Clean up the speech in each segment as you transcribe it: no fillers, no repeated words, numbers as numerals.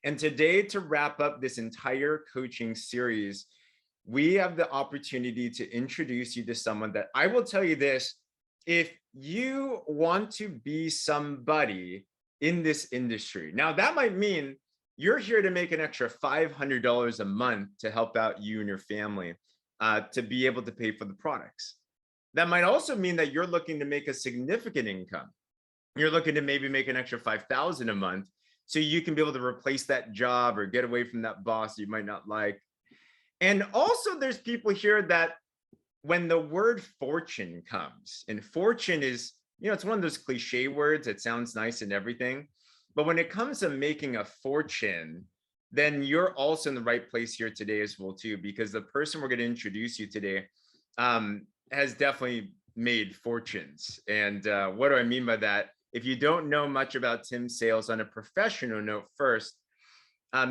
And today, to wrap up this entire coaching series, we have the opportunity to introduce you to someone that I will tell you this: if you want to be somebody in this industry, now that might mean you're here to make an extra $500 a month to help out you and your family, to be able to pay for the products. That might also mean that you're looking to make a significant income. You're looking to maybe make an extra 5,000 a month so you can be able to replace that job or get away from that boss you might not like. And also there's people here that when the word fortune comes, and fortune is, it's one of those cliche words. It sounds nice and everything. But when it comes to making a fortune, then you're also in the right place here today as well, too, because the person we're going to introduce you today has definitely made fortunes. And what do I mean by that? If you don't know much about Tim Sales, on a professional note first,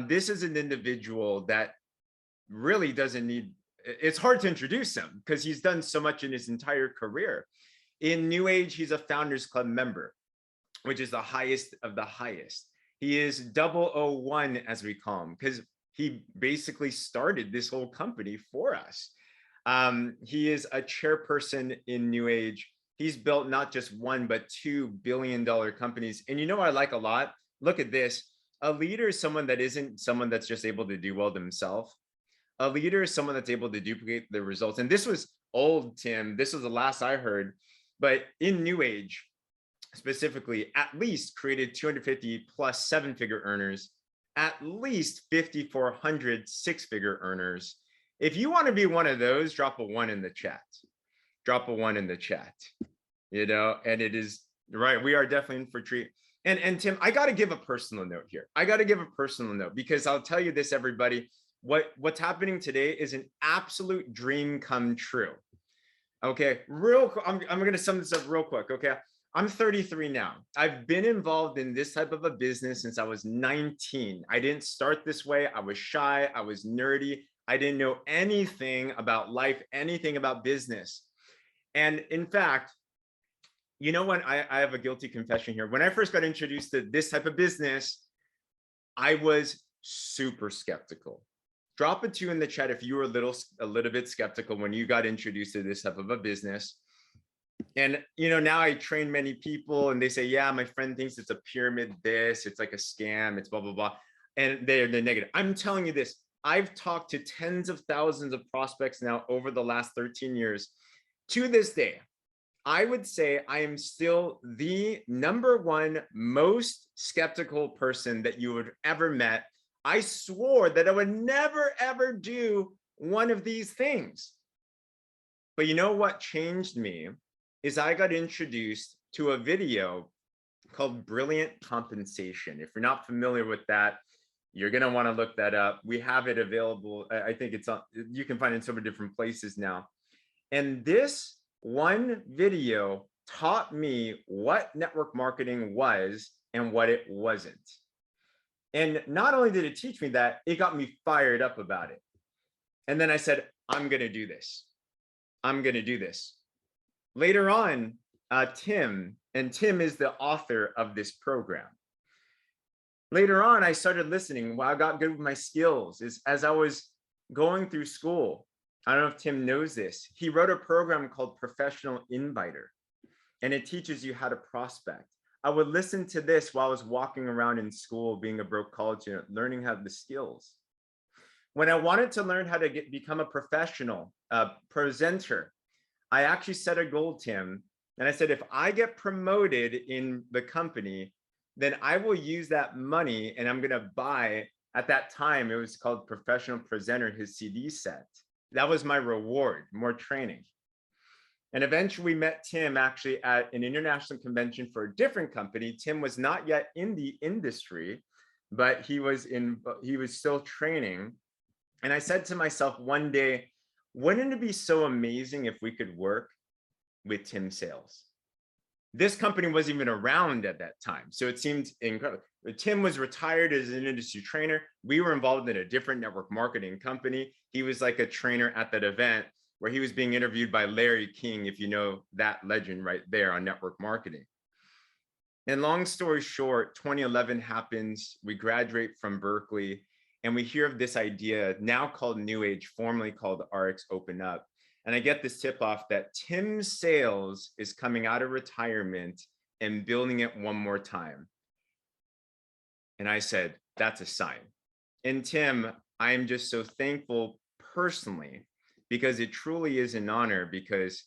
this is an individual that really doesn't need, it's hard to introduce him because he's done so much in his entire career. In Newage, he's a Founders Club member, which is the highest of the highest. He is 001, as we call him, because he basically started this whole company for us. He is a chairperson in Newage. He's built not just one, but $2 billion companies. And you know what I like a lot? Look at this. A leader is someone that isn't someone that's just able to do well themselves. A leader is someone that's able to duplicate the results. And this was old Tim. This was the last I heard. But in Newage, specifically, at least created 250 plus seven-figure earners, at least 5,400 six-figure earners. If you want to be one of those, drop a 1 in the chat. Drop a 1 in the chat. And it is right. We are definitely in for a treat. And Tim, I got to give a personal note here. I got to give a personal note because I'll tell you this, everybody. What's happening today is an absolute dream come true. Okay, I'm going to sum this up real quick. Okay, I'm 33 now. I've been involved in this type of a business since I was 19. I didn't start this way. I was shy. I was nerdy. I didn't know anything about life, anything about business. And in fact, when I have a guilty confession here. When I first got introduced to this type of business, I was super skeptical. Drop a 2 in the chat if you were a little bit skeptical when you got introduced to this type of a business. And now I train many people and they say, yeah, my friend thinks it's a pyramid, it's like a scam, it's blah, blah, blah. And they're negative. I'm telling you this, I've talked to tens of thousands of prospects now over the last 13 years. To this day, I would say I am still the #1 most skeptical person that you would ever met. I swore that I would never, ever do one of these things. But you know what changed me is I got introduced to a video called Brilliant Compensation. If you're not familiar with that, you're going to want to look that up. We have it available. I think it's on, you can find it in so many different places now. And this one video taught me what network marketing was and what it wasn't. And not only did it teach me that, it got me fired up about it. And then I said, I'm going to do this. I'm going to do this. Later on, Tim is the author of this program. Later on, I started listening. While I got good with my skills is as I was going through school. I don't know if Tim knows this. He wrote a program called Professional Inviter, and it teaches you how to prospect. I would listen to this while I was walking around in school, being a broke college student, learning how the skills. When I wanted to learn how to become a professional presenter, I actually set a goal, Tim, and I said, if I get promoted in the company, then I will use that money and I'm going to buy, at that time, it was called Professional Presenter, his CD set. That was my reward, more training. And eventually we met Tim actually at an international convention for a different company. Tim was not yet in the industry, but he was still training. And I said to myself one day, wouldn't it be so amazing if we could work with Tim Sales? This company wasn't even around at that time. So it seemed incredible. Tim was retired as an industry trainer. We were involved in a different network marketing company. He was like a trainer at that event where he was being interviewed by Larry King, if you know that legend right there on network marketing. And long story short, 2011 happens. We graduate from Berkeley and we hear of this idea now called Newage, formerly called RX Open Up. And I get this tip off that Tim Sales is coming out of retirement and building it one more time. And I said, that's a sign. And Tim, I am just so thankful personally, because it truly is an honor, because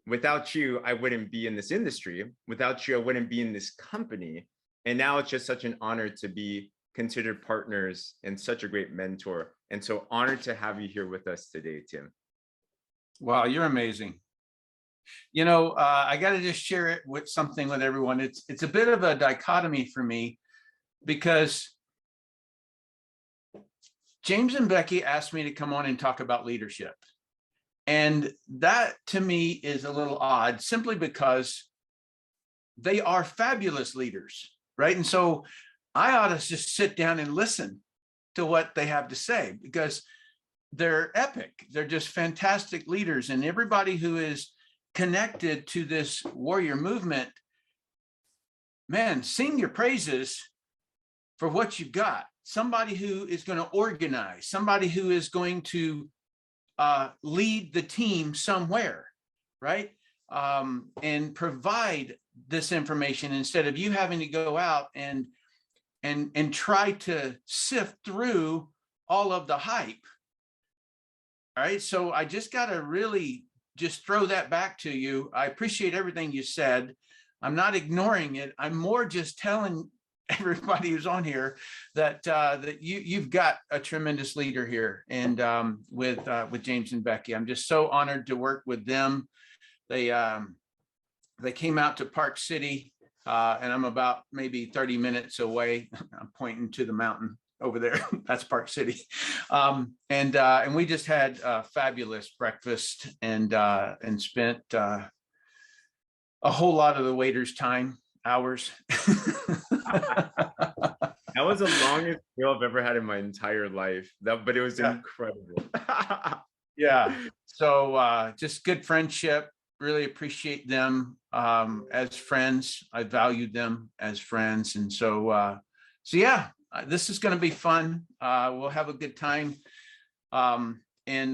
without you, I wouldn't be in this industry. Without you, I wouldn't be in this company. And now it's just such an honor to be considered partners and such a great mentor. And so honored to have you here with us today, Tim. Wow, you're amazing. You know, I got to just share it with something with everyone. It's a bit of a dichotomy for me, because James and Becky asked me to come on and talk about leadership. And that to me is a little odd, simply because they are fabulous leaders, right? And so I ought to just sit down and listen to what they have to say, because they're epic. They're just fantastic leaders. And everybody who is connected to this warrior movement, man, sing your praises for what you've got. Somebody who is going to organize, somebody who is going to lead the team somewhere, right? And provide this information instead of you having to go out and try to sift through all of the hype. All right, so I just got to really just throw that back to you. I appreciate everything you said. I'm not ignoring it. I'm more just telling everybody who's on here that that you've got a tremendous leader here, and with James and Becky. I'm just so honored to work with them. They came out to Park City, and I'm about maybe 30 minutes away. I'm pointing to the mountain over there. That's Park City, and we just had a fabulous breakfast and spent a whole lot of the waiters' hours. That was the longest meal I've ever had in my entire life. But it was incredible. Yeah. So just good friendship. Really appreciate them as friends. I valued them as friends. And so yeah, this is going to be fun. We'll have a good time in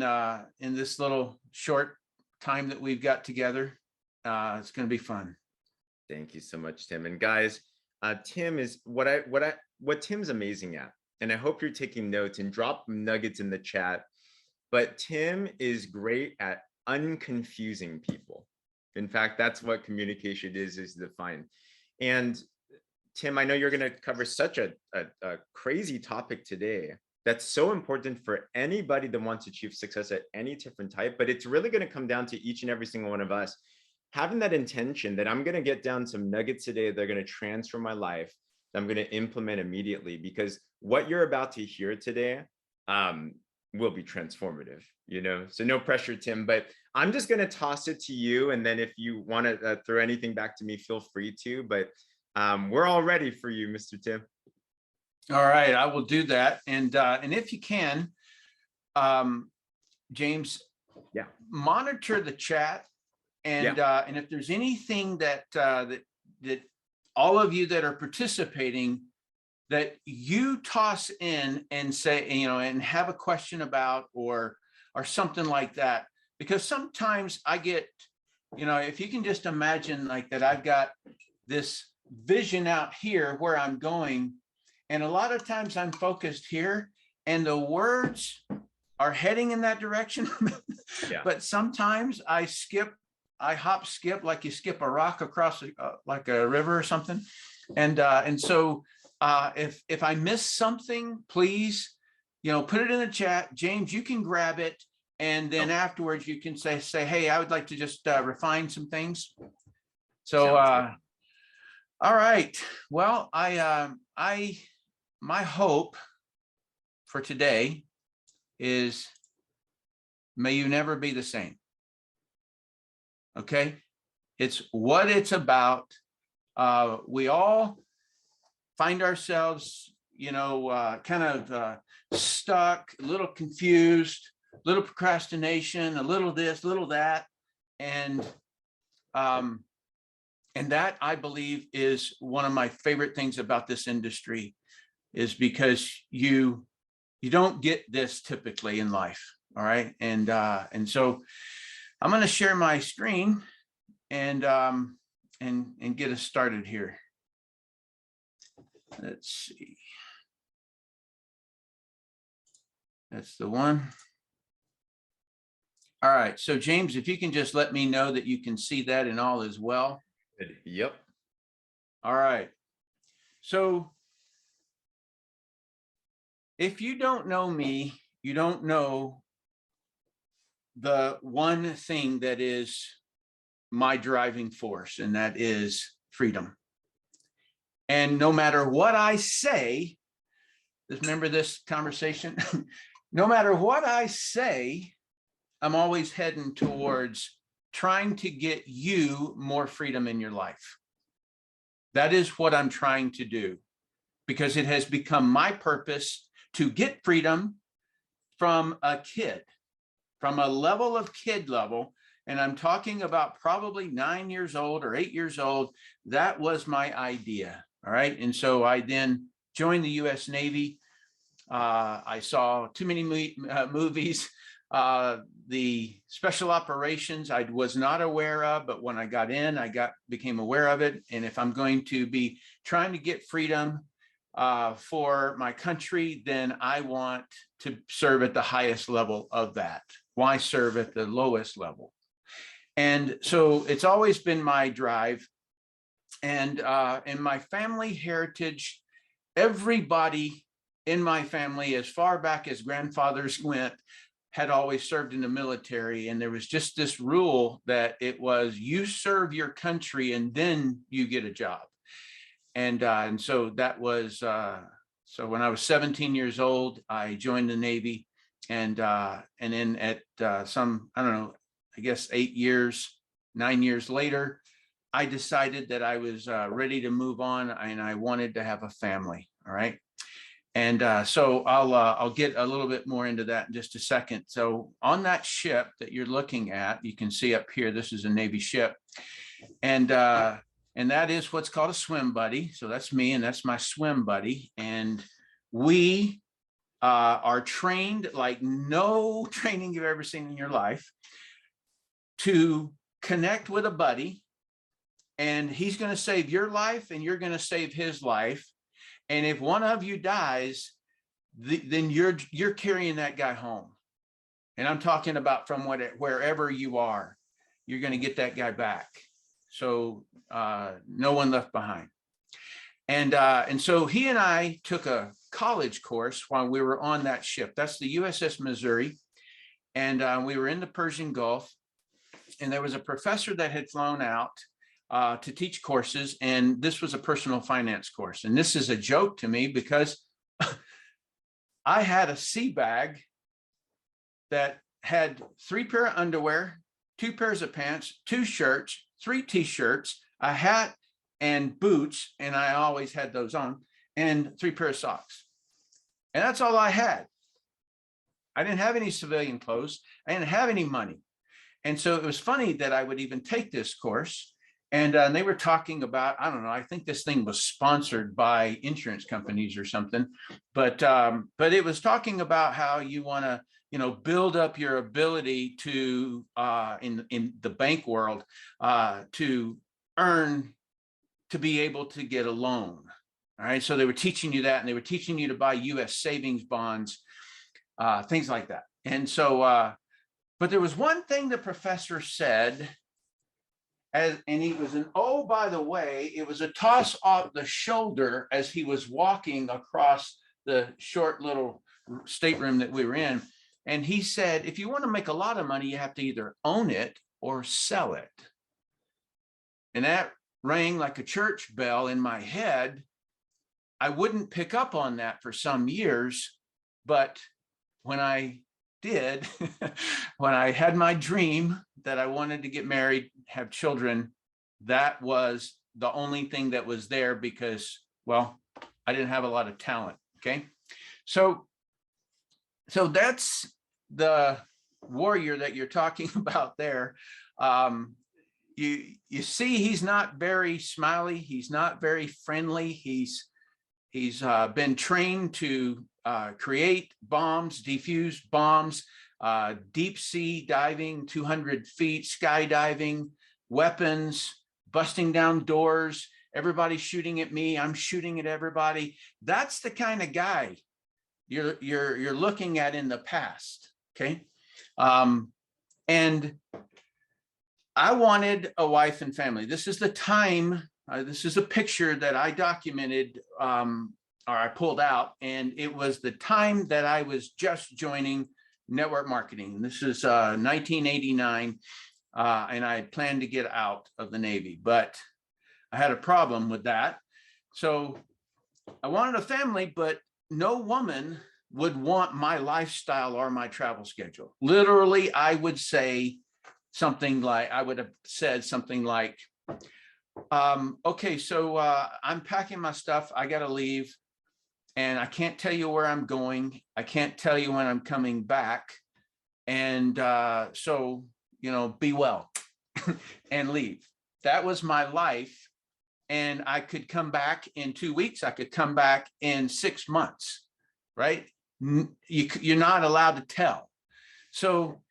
this little short time that we've got together. It's going to be fun. Thank you so much, Tim. And guys, Tim is what Tim's amazing at. And I hope you're taking notes and drop nuggets in the chat. But Tim is great at unconfusing people. In fact, that's what communication is defined. And Tim, I know you're going to cover such a crazy topic today that's so important for anybody that wants to achieve success at any different type. But it's really going to come down to each and every single one of us having that intention that I'm going to get down some nuggets today that are going to transform my life, that I'm going to implement immediately, because what you're about to hear today will be transformative, you know? So no pressure, Tim, but I'm just going to toss it to you. And then if you want to throw anything back to me, feel free to, but we're all ready for you, Mr. Tim. All right, I will do that. And if you can, James, monitor the chat. And if there's anything that that all of you that are participating that you toss in and say, you know, and have a question about or something like that, because sometimes I get, you know, if you can just imagine like that, I've got this vision out here where I'm going, and a lot of times I'm focused here, and the words are heading in that direction. But sometimes I hop skip like you skip a rock across like a river or something. And so if I miss something, please, you know, put it in the chat. James, you can grab it. And then afterwards you can say, hey, I would like to just refine some things. So, all right. Well, my hope for today is may you never be the same. Okay, it's what it's about. We all find ourselves, you know, kind of stuck, a little confused, a little procrastination, a little this, a little that, and And that, I believe, is one of my favorite things about this industry, is because you don't get this typically in life. All right. And so I'm going to share my screen and get us started here. Let's see. That's the one. All right. So James, if you can just let me know that you can see that and all is well. Yep. All right. So if you don't know me, you don't know the one thing that is my driving force, and that is freedom. And no matter what I say, remember this conversation? No matter what I say, I'm always heading towards trying to get you more freedom in your life. That is what I'm trying to do, because it has become my purpose to get freedom from a kid, from a level of kid level. And I'm talking about probably 9 years old or 8 years old. That was my idea. All right. And so I then joined the U.S. Navy. I saw too many movies. The special operations I was not aware of, but when I got in, became aware of it. And if I'm going to be trying to get freedom for my country, then I want to serve at the highest level of that. Why serve at the lowest level? And so it's always been my drive. And in my family heritage, everybody in my family, as far back as grandfathers went, had always served in the military. And there was just this rule that it was, you serve your country and then you get a job. And so that was, so when I was 17 years old, I joined the Navy. And then at some, I don't know, I guess 9 years later, I decided that I was ready to move on and I wanted to have a family. All right. And so I'll get a little bit more into that in just a second. So on that ship that you're looking at, you can see up here, this is a Navy ship. And that is what's called a swim buddy. So that's me, and that's my swim buddy. And we are trained like no training you've ever seen in your life to connect with a buddy. And he's going to save your life and you're going to save his life. And if one of you dies, then you're carrying that guy home. And I'm talking about from wherever you are, you're going to get that guy back. So no one left behind. And so he and I took a college course while we were on that ship. That's the USS Missouri. And we were in the Persian Gulf. And there was a professor that had flown out to teach courses, and this was a personal finance course. And this is a joke to me because I had a sea bag that had 3 pair of underwear, 2 pairs of pants, 2 shirts, 3 t-shirts, a hat and boots, and I always had those on, and 3 pair of socks. And that's all I had. I didn't have any civilian clothes. I didn't have any money. And so it was funny that I would even take this course. And they were talking about, I don't know, I think this thing was sponsored by insurance companies or something, but it was talking about how you want to, build up your ability to, in the bank world, to earn, to be able to get a loan. All right. So they were teaching you that, and they were teaching you to buy US savings bonds, things like that. And so, but there was one thing the professor said, and he was oh, by the way, it was a toss off the shoulder as he was walking across the short little stateroom that we were in. And he said, if you want to make a lot of money, you have to either own it or sell it. And that rang like a church bell in my head. I wouldn't pick up on that for some years, but when I did, when I had my dream that I wanted to get married, have children, that was the only thing that was there because, well, I didn't have a lot of talent. Okay. So that's the warrior that you're talking about there. you see, he's not very smiley. He's not very friendly. He's been trained to create bombs, defuse bombs, deep sea diving, 200 feet, skydiving, weapons, busting down doors. Everybody's shooting at me. I'm shooting at everybody. That's the kind of guy you're looking at in the past. Okay. And I wanted a wife and family. This is the time, this is a picture that I documented, or I pulled out, and it was the time that I was just joining network marketing. This is 1989, and I had planned to get out of the Navy, but I had a problem with that. So I wanted a family, but no woman would want my lifestyle or my travel schedule. Literally, I would say something like, I would have said something like, okay, so I'm packing my stuff. I got to leave, and I can't tell you where I'm going. I can't tell you when I'm coming back. And so, you know, be well and leave. That was my life. And I could come back in 2 weeks. I could come back in 6 months, right? You're not allowed to tell. So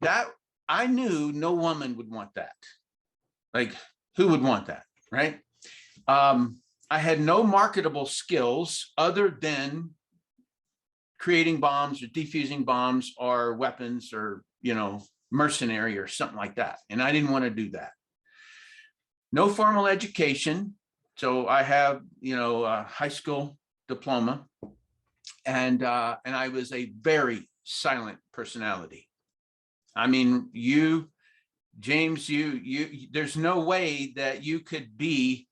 that, I knew no woman would want that. Like, who would want that, right? I had no marketable skills other than creating bombs or defusing bombs or weapons or, you know, mercenary or something like that. And I didn't want to do that. No formal education. So I have, you know, a high school diploma, and I was a very silent personality. I mean, James, there's no way that you could be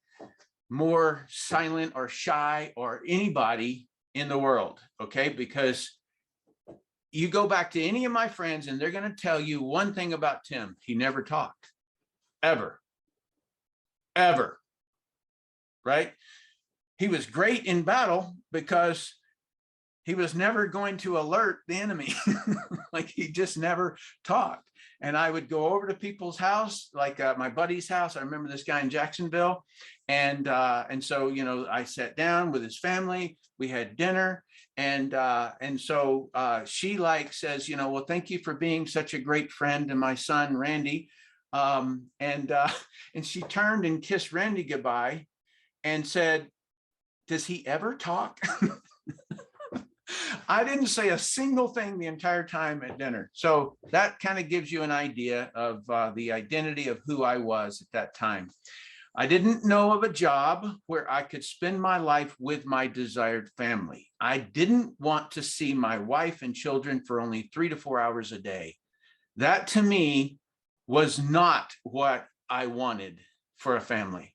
more silent or shy or anybody in the world, okay? Because you go back to any of my friends and they're going to tell you one thing about Tim: he never talked, ever, right? He was great in battle because he was never going to alert the enemy. Like, he just never talked. And I would go over to people's house, like my buddy's house. I remember this guy in Jacksonville. And so, you know, I sat down with his family, we had dinner. And so she like says, you know, well, thank you for being such a great friend to my son, Randy. And she turned and kissed Randy goodbye and said, does he ever talk? I didn't say a single thing the entire time at dinner. So that kind of gives you an idea of the identity of who I was at that time. I didn't know of a job where I could spend my life with my desired family. I didn't want to see my wife and children for only 3 to 4 hours a day. That to me was not what I wanted for a family.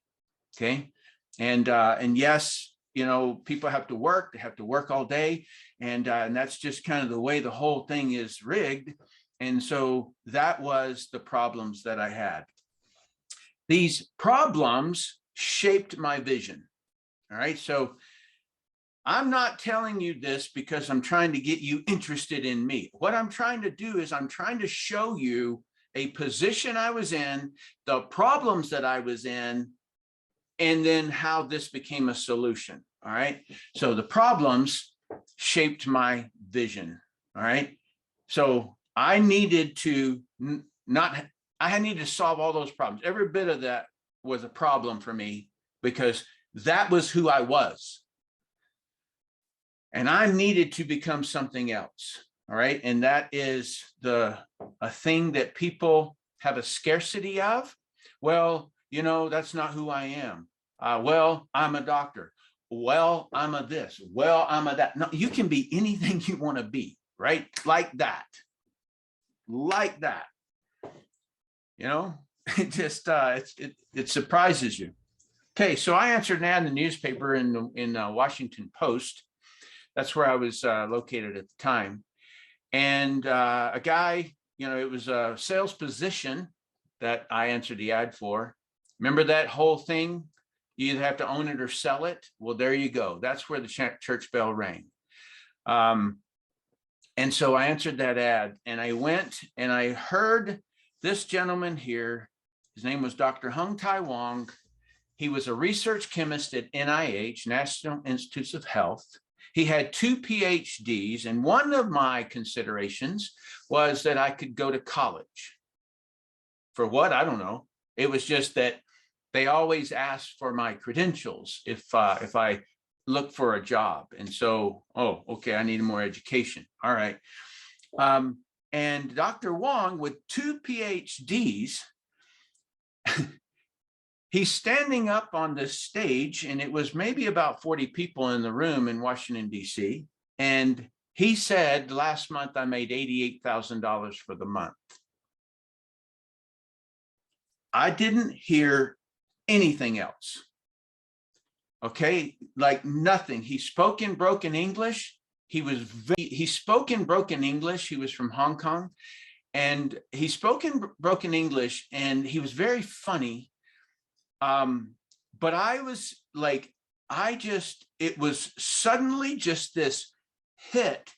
Okay. And yes, you know, people have to work, they have to work all day. And that's just kind of the way the whole thing is rigged. And so that was the problems that I had. These problems shaped my vision. All right. So I'm not telling you this because I'm trying to get you interested in me. What I'm trying to do is I'm trying to show you a position I was in, the problems that I was in, and then how this became a solution. All right. So the problems shaped my vision. All right. So I needed to I needed to solve all those problems. Every bit of that was a problem for me because that was who I was. And I needed to become something else. All right. And that is a thing that people have a scarcity of. Well, you know, that's not who I am. Well, I'm a doctor. Well, I'm a this. Well, I'm a that. No, you can be anything you want to be, right? Like that. Like that. You know, it just it surprises you. Okay, so I answered an ad in the newspaper in the Washington Post. That's where I was located at the time. And a guy, you know, it was a sales position that I answered the ad for. Remember that whole thing? You either have to own it or sell it. Well, there you go. That's where the church bell rang. And so I answered that ad, and I went and I heard this gentleman here His name was Dr. Hung Tai Wong. He was a research chemist at NIH, National Institutes of Health. He had 2 PhDs, and one of my considerations was that I could go to college. For what? I don't know. It was just that they always asked for my credentials if I look for a job. And so, oh, okay, I needed more education. All right. And Dr. Wong, with 2 PhDs, he's standing up on this stage, and it was maybe about 40 people in the room in Washington, D.C. And he said, last month, I made $88,000 for the month. I didn't hear anything else. Okay, like nothing. He spoke in broken English. He spoke in broken English. He was from Hong Kong, and he spoke in broken English, and he was very funny. But I was like, it was suddenly just this hit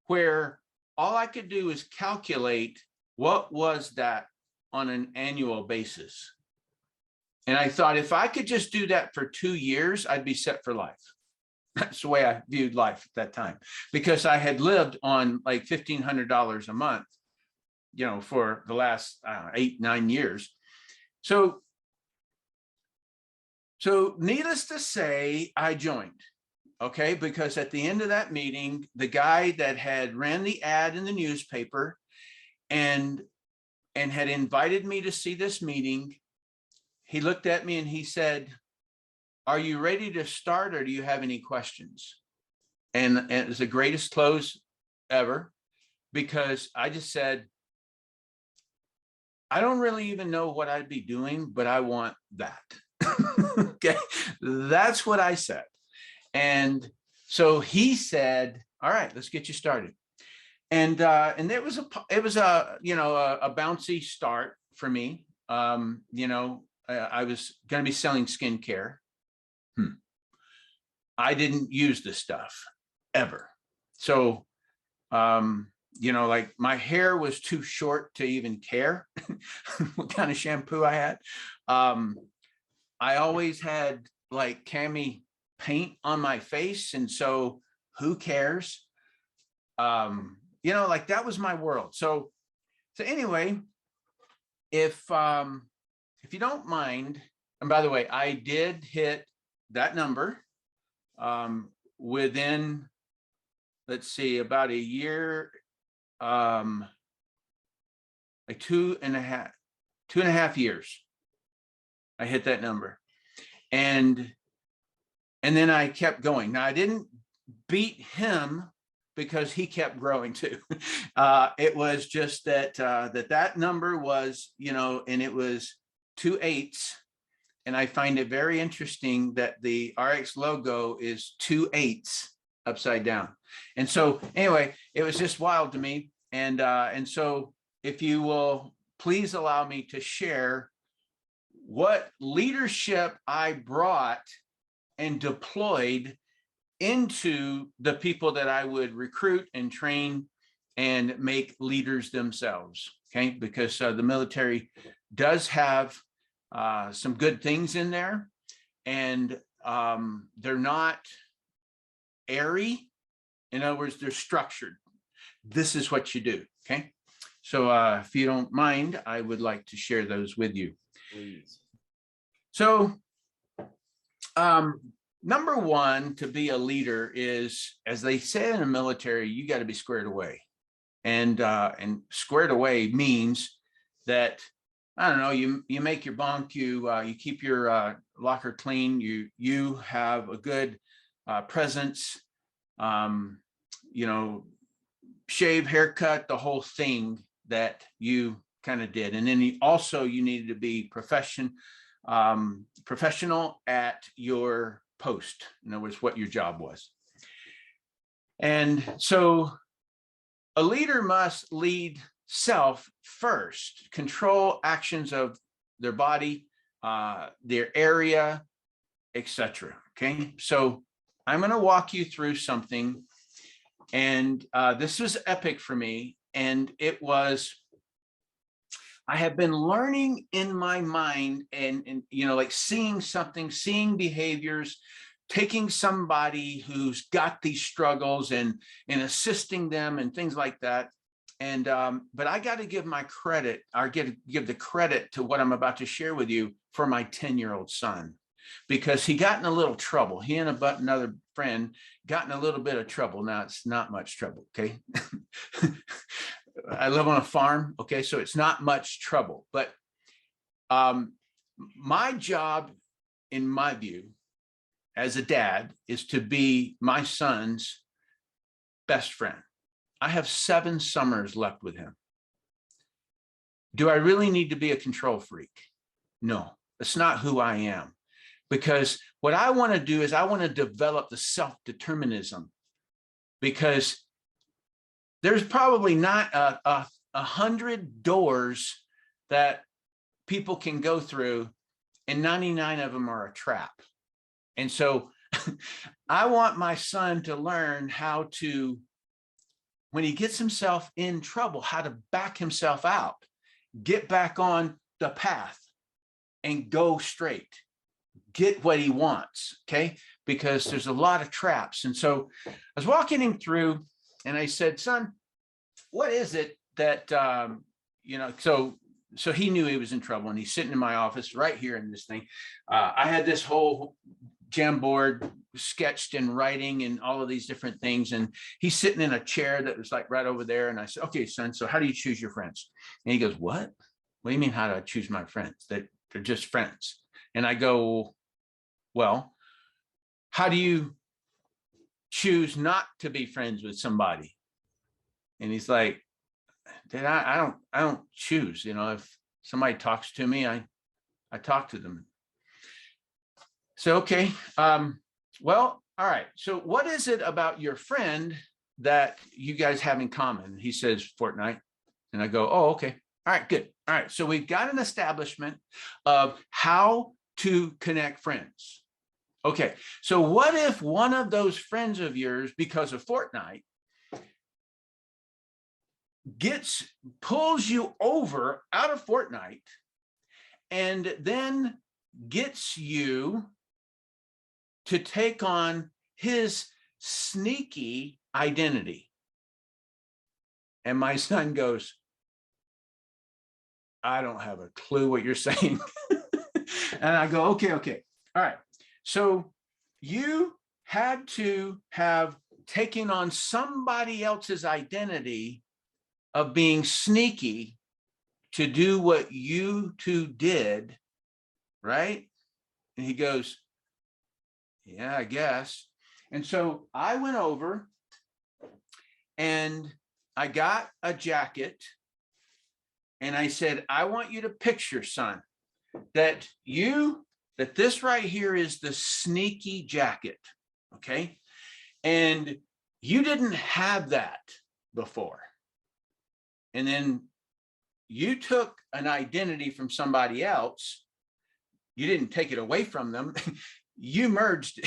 where all I could do is calculate what was that on an annual basis. And I thought, if I could just do that for 2 years, I'd be set for life. That's the way I viewed life at that time, because I had lived on like $1,500 a month, you know, for the last 8, 9 years. So needless to say, I joined, okay? Because at the end of that meeting, the guy that had ran the ad in the newspaper and had invited me to see this meeting, he looked at me and he said, "Are you ready to start, or do you have any questions?" And it was the greatest close ever, because I just said, I don't really even know what I'd be doing, but I want that. Okay, that's what I said. And so he said, "All right, let's get you started." And it was a you know, a bouncy start for me. You know, I was going to be selling skincare. I didn't use this stuff ever. So, you know, like my hair was too short to even care what kind of shampoo I had. I always had like cami paint on my face, and so who cares? You know, like that was my world. So anyway, if you don't mind, and by the way, I did hit that number within, let's see, about a year, like 2.5 years. I hit that number, and then I kept going. Now I didn't beat him because he kept growing too. It was just that that number was, you know, and it was 2 8s. And I find it very interesting that the RX logo is 2 8s upside down. And so anyway, it was just wild to me. And so if you will please allow me to share what leadership I brought and deployed into the people that I would recruit and train and make leaders themselves. Okay, because the military does have some good things in there, and they're not airy. In other words, they're structured. This is what you do. Okay, so if you don't mind, I would like to share those with you. Please. So number one, to be a leader is, as they say in the military, you got to be squared away. And squared away means that, I don't know, you make your bunk, you keep your locker clean, you have a good presence, you know, shave, haircut, the whole thing that you kind of did. And then you needed to be professional at your post. In other words, what your job was. And so a leader must lead self first, control actions of their body, their area, etc. Okay, so I'm going to walk you through something, and this was epic for me. And it was, I have been learning in my mind and you know, like seeing something, seeing behaviors, taking somebody who's got these struggles and assisting them and things like that. And but I got to give my credit, or give the credit to what I'm about to share with you for my 10-year-old son, because he got in a little trouble. He and another friend got in a little bit of trouble. Now it's not much trouble, okay? I live on a farm, okay, so it's not much trouble. But my job, in my view, as a dad, is to be my son's best friend. I have 7 summers left with him. Do I really need to be a control freak? No, that's not who I am. Because what I want to do is I want to develop the self-determinism, because there's probably not 100 doors that people can go through, and 99 of them are a trap. And so I want my son to learn how to, when he gets himself in trouble, how to back himself out, get back on the path and go straight, get what he wants, okay? Because there's a lot of traps. And so I was walking him through and I said, son, what is it that, you know, so he knew he was in trouble, and he's sitting in my office right here in this thing. I had this whole Jamboard sketched in writing and all of these different things. And he's sitting in a chair that was like right over there. And I said, okay, son, so how do you choose your friends? And he goes, what? What do you mean, how do I choose my friends? That they're just friends. And I go, well, how do you choose not to be friends with somebody? And he's like, Dad, I don't choose. You know, if somebody talks to me, I talk to them. So, okay. Well, all right. So what is it about your friend that you guys have in common? He says Fortnite. And I go, oh, okay. All right, good. All right. So we've got an establishment of how to connect friends. Okay. So what if one of those friends of yours, because of Fortnite, pulls you over out of Fortnite and then gets you to take on his sneaky identity? And my son goes, I don't have a clue what you're saying. And I go, okay. All right. So you had to have taken on somebody else's identity of being sneaky to do what you two did, right? And he goes, yeah, I guess. And so I went over and I got a jacket and I said, I want you to picture, son, that this right here is the sneaky jacket, okay? And you didn't have that before. And then you took an identity from somebody else. You didn't take it away from them. You merged,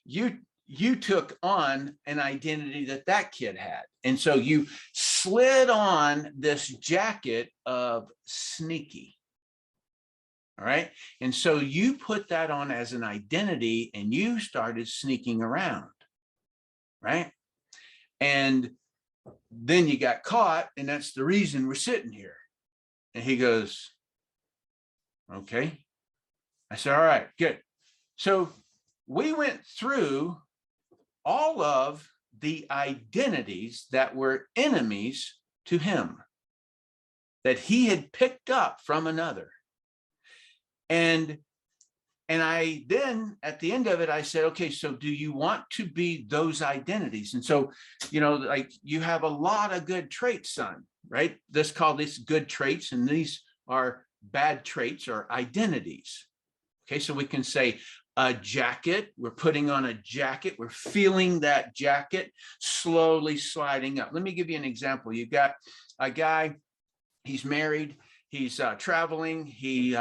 you took on an identity that kid had. And so you slid on this jacket of sneaky. All right. And so you put that on as an identity and you started sneaking around. Right. And then you got caught, and that's the reason we're sitting here. And he goes, okay. I said, all right, good. So we went through all of the identities that were enemies to him, that he had picked up from another. And I then, at the end of it, I said, okay, so do you want to be those identities? And so, you know, like you have a lot of good traits, son, right? Let's call this good traits, and these are bad traits or identities. Okay, so we can say a jacket, we're putting on a jacket, we're feeling that jacket slowly sliding up. Let me give you an example. You've got a guy, he's married, he's traveling, he's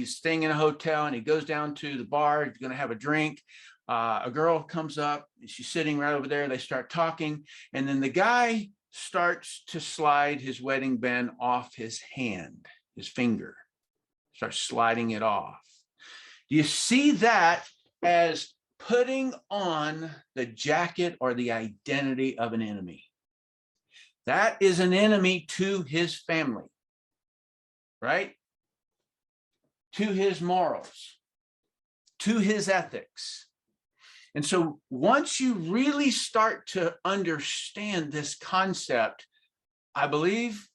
staying in a hotel, and he goes down to the bar, he's gonna have a drink. A girl comes up, she's sitting right over there, they start talking, and then the guy starts to slide his wedding band off his hand. his finger, starts sliding it off. Do you see that as putting on the jacket or the identity of an enemy? That is an enemy to his family, right? To his morals, to his ethics. And so once you really start to understand this concept, I believe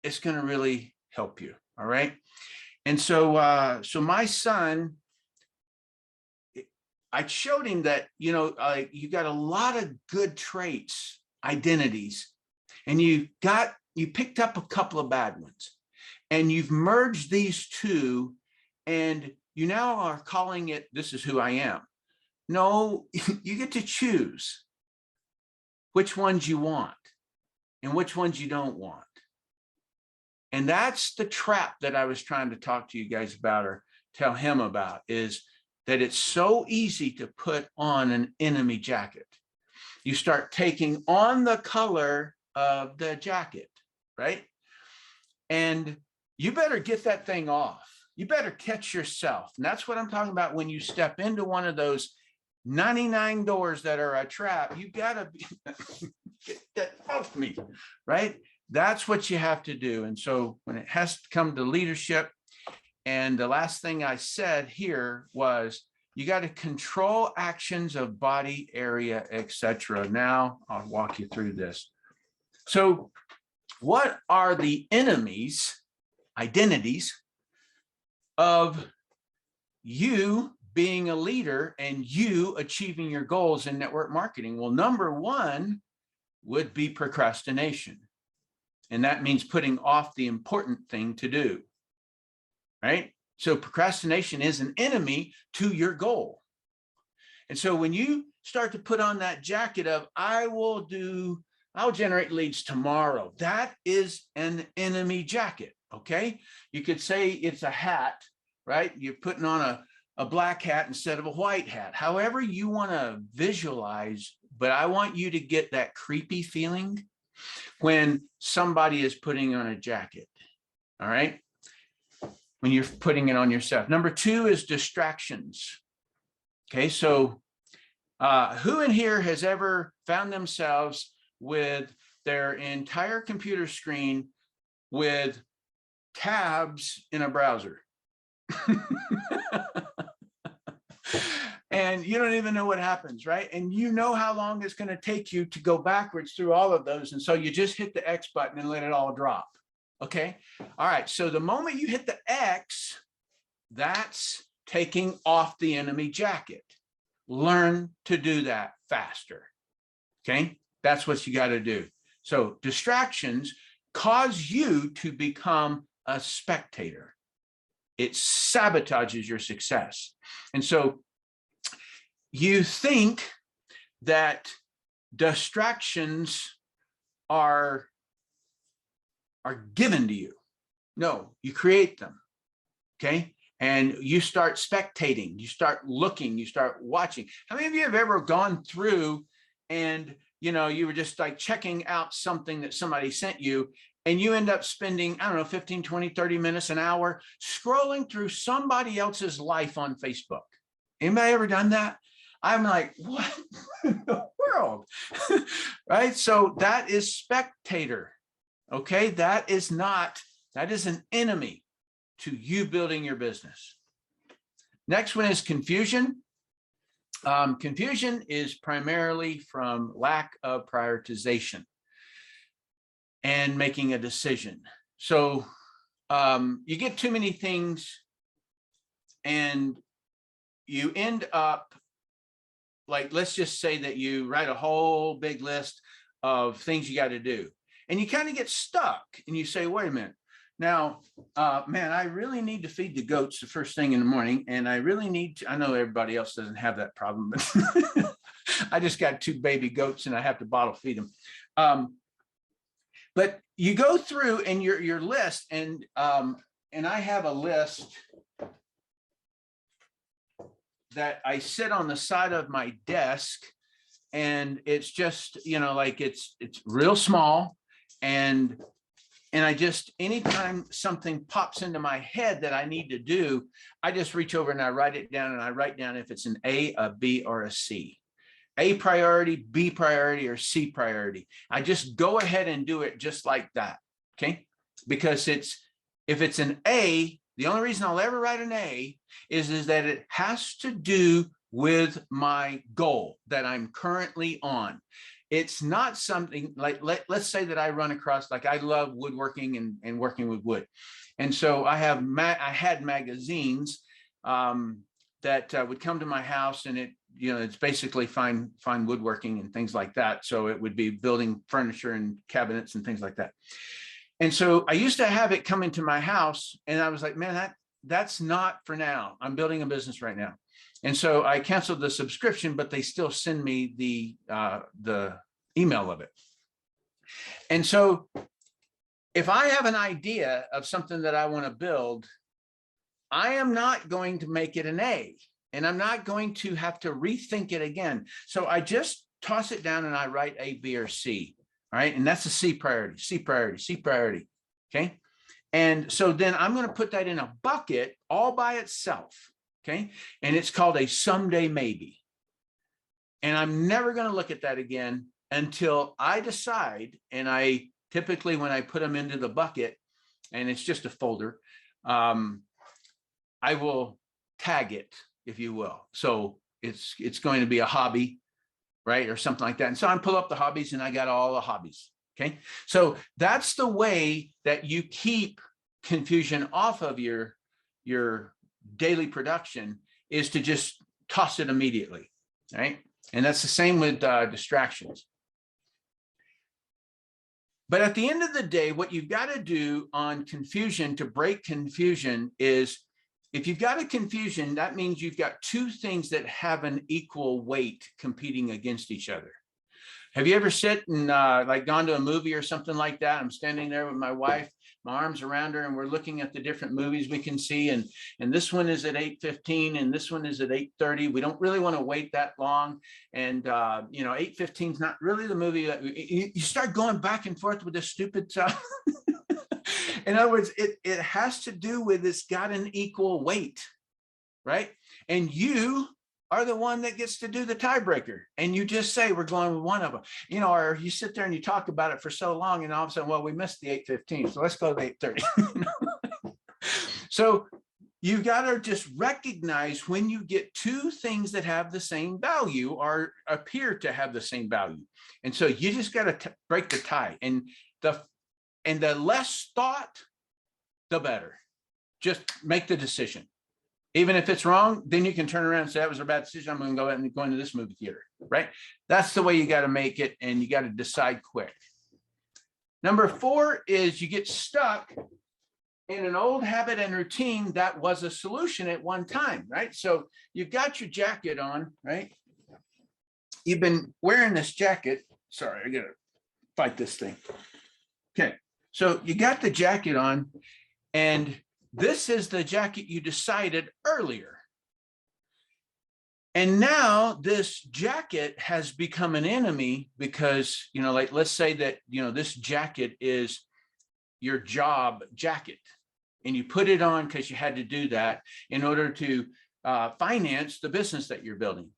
it's going to really help you. All right. And so, so my son, I showed him that, you know, you got a lot of good traits, identities, and you picked up a couple of bad ones, and you've merged these two, and you now are calling it, this is who I am. No, you get to choose which ones you want and which ones you don't want. And that's the trap that I was trying to talk to you guys about, or tell him about, is that it's so easy to put on an enemy jacket. You start taking on the color of the jacket, right? And you better get that thing off. You better catch yourself. And that's what I'm talking about when you step into one of those 99 doors that are a trap. You gotta get that off me, right? That's what you have to do. And so when it has to come to leadership, and the last thing I said here was, you got to control actions of body area, etc. Now I'll walk you through this. So what are the enemies, identities of you being a leader and you achieving your goals in network marketing? Well, number one would be procrastination. And that means putting off the important thing to do, right? So procrastination is an enemy to your goal. And so when you start to put on that jacket of, I'll generate leads tomorrow, that is an enemy jacket, okay? You could say it's a hat, right? You're putting on a black hat instead of a white hat, however you want to visualize, but I want you to get that creepy feeling when somebody is putting on a jacket, all right? When you're putting it on yourself. Number two is distractions. Okay, so who in here has ever found themselves with their entire computer screen with tabs in a browser? And you don't even know what happens, right? And you know how long it's going to take you to go backwards through all of those. And so you just hit the X button and let it all drop. Okay. All right. So the moment you hit the X, that's taking off the enemy jacket. Learn to do that faster. Okay. That's what you got to do. So distractions cause you to become a spectator. It sabotages your success. And so you think that distractions are given to you. No, you create them, okay? And you start spectating, you start looking, you start watching. How many of you have ever gone through and, you know, you were just like checking out something that somebody sent you, and you end up spending, I don't know, 15, 20, 30 minutes, an hour, scrolling through somebody else's life on Facebook? Anybody ever done that? I'm like, what in the world? Right? So that is spectator. Okay, that is an enemy to you building your business. Next one is confusion. Confusion is primarily from lack of prioritization and making a decision. So you get too many things and you end up, like, let's just say that you write a whole big list of things you got to do. And you kind of get stuck and you say, wait a minute. Now, man, I really need to feed the goats the first thing in the morning. And I really need to, I know everybody else doesn't have that problem, but I just got 2 baby goats and I have to bottle feed them. But you go through and your list, and I have a list that I sit on the side of my desk, and it's just, you know, like it's real small. And And I just, anytime something pops into my head that I need to do, I just reach over and I write it down, and I write down if it's an A, a B, or a C. A priority, B priority, or C priority. I just go ahead and do it just like that, okay? Because if it's an A, the only reason I'll ever write an A is that it has to do with my goal that I'm currently on. It's not something like, let's say that I run across, like I love woodworking and working with wood. And so I had magazines that would come to my house, and it's basically fine woodworking and things like that. So it would be building furniture and cabinets and things like that. And so I used to have it come into my house, and I was like, man, that's not for now. I'm building a business right now. And so I canceled the subscription, but they still send me the email of it. And so if I have an idea of something that I want to build, I am not going to make it an A, and I'm not going to have to rethink it again. So I just toss it down and I write A, B, or C. All right. And that's a C priority, C priority, C priority. Okay. And so then I'm going to put that in a bucket all by itself. Okay. And it's called a someday maybe. And I'm never going to look at that again until I decide. And I typically, when I put them into the bucket, and it's just a folder, I will tag it, if you will. So it's going to be a hobby, right? Or something like that. And so I pull up the hobbies, and I got all the hobbies. Okay. So that's the way that you keep confusion off of your daily production, is to just toss it immediately. Right. And that's the same with distractions. But at the end of the day, what you've got to do on confusion to break confusion is, if you've got a confusion, that means you've got two things that have an equal weight competing against each other. Have you ever sit and like gone to a movie or something like that? I'm standing there with my wife, my arms around her, and we're looking at the different movies we can see. And this one is at 8:15 and this one is at 8:30. We don't really want to wait that long. And, 8:15 is not really the movie. You start going back and forth with this stupid stuff. In other words, it has to do with, it's got an equal weight, right? And you are the one that gets to do the tiebreaker. And you just say, we're going with one of them, or you sit there and you talk about it for so long, and all of a sudden, well, we missed the 8:15, so let's go to 8:30. So you've got to just recognize when you get two things that have the same value or appear to have the same value. And so you just got to break the tie. And the less thought, the better. Just make the decision. Even if it's wrong, then you can turn around and say, that was a bad decision. I'm going to go out and go into this movie theater, right? That's the way you got to make it, and you got to decide quick. Number 4 is you get stuck in an old habit and routine that was a solution at one time, right? So you've got your jacket on, right? You've been wearing this jacket. Sorry, I got to fight this thing. Okay, so you got the jacket on, and this is the jacket you decided earlier. And now this jacket has become an enemy because, like, let's say that, this jacket is your job jacket, and you put it on because you had to do that in order to finance the business that you're building.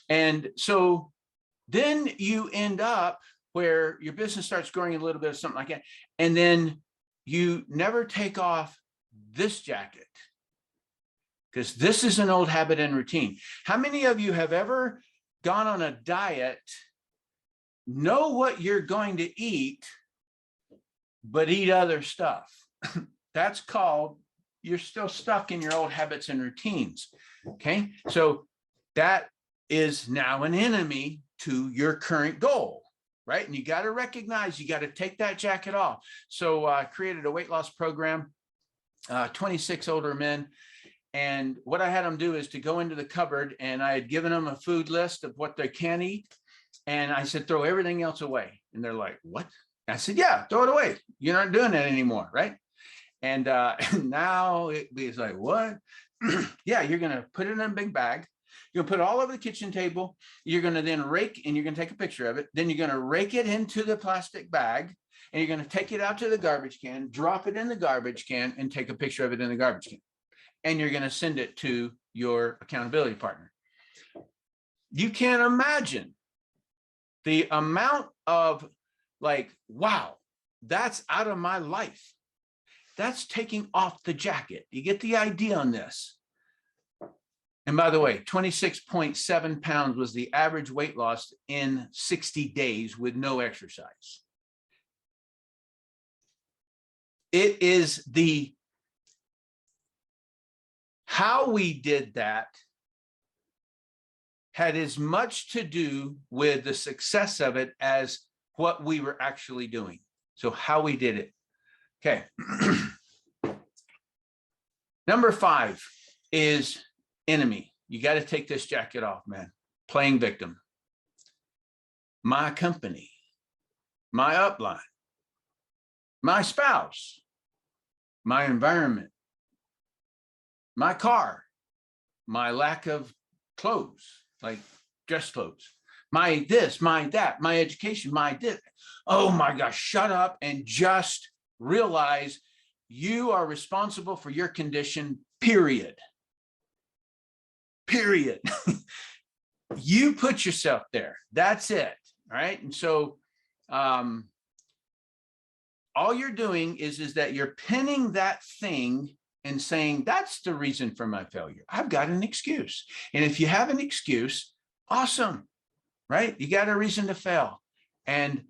And so then you end up where your business starts growing a little bit of something like that. And then you never take off this jacket, because this is an old habit and routine. How many of you have ever gone on a diet, know what you're going to eat, but eat other stuff? That's called, you're still stuck in your old habits and routines. Okay, so that is now an enemy to your current goal, right? And you got to recognize, you got to take that jacket off. So I created a weight loss program, 26 older men. And what I had them do is to go into the cupboard, and I had given them a food list of what they can eat. And I said, throw everything else away. And they're like, what? I said, yeah, throw it away. You're not doing that anymore, right? And now it's like, what? Yeah, you're going to put it in a big bag. You're going to put it all over the kitchen table. You're going to then rake, and you're going to take a picture of it. Then you're going to rake it into the plastic bag. and you're going to take it out to the garbage can, drop it in the garbage can, and take a picture of it in the garbage can. And you're going to send it to your accountability partner. You can't imagine the amount of like, wow, that's out of my life. That's taking off the jacket. You get the idea on this. And by the way, 26.7 pounds was the average weight loss in 60 days with no exercise. It is the how we did that had as much to do with the success of it as what we were actually doing. So how we did it. Okay. Number 5 is enemy. You got to take this jacket off, man. Playing victim. My company, my upline, my spouse, my environment, my car, my lack of clothes, like dress clothes, my this, my that, my education, my this. Oh my gosh, shut up and just realize you are responsible for your condition, period. Period. You put yourself there. That's it. All right. And so all you're doing is that you're pinning that thing and saying, that's the reason for my failure. I've got an excuse. And if you have an excuse, awesome, right? You got a reason to fail and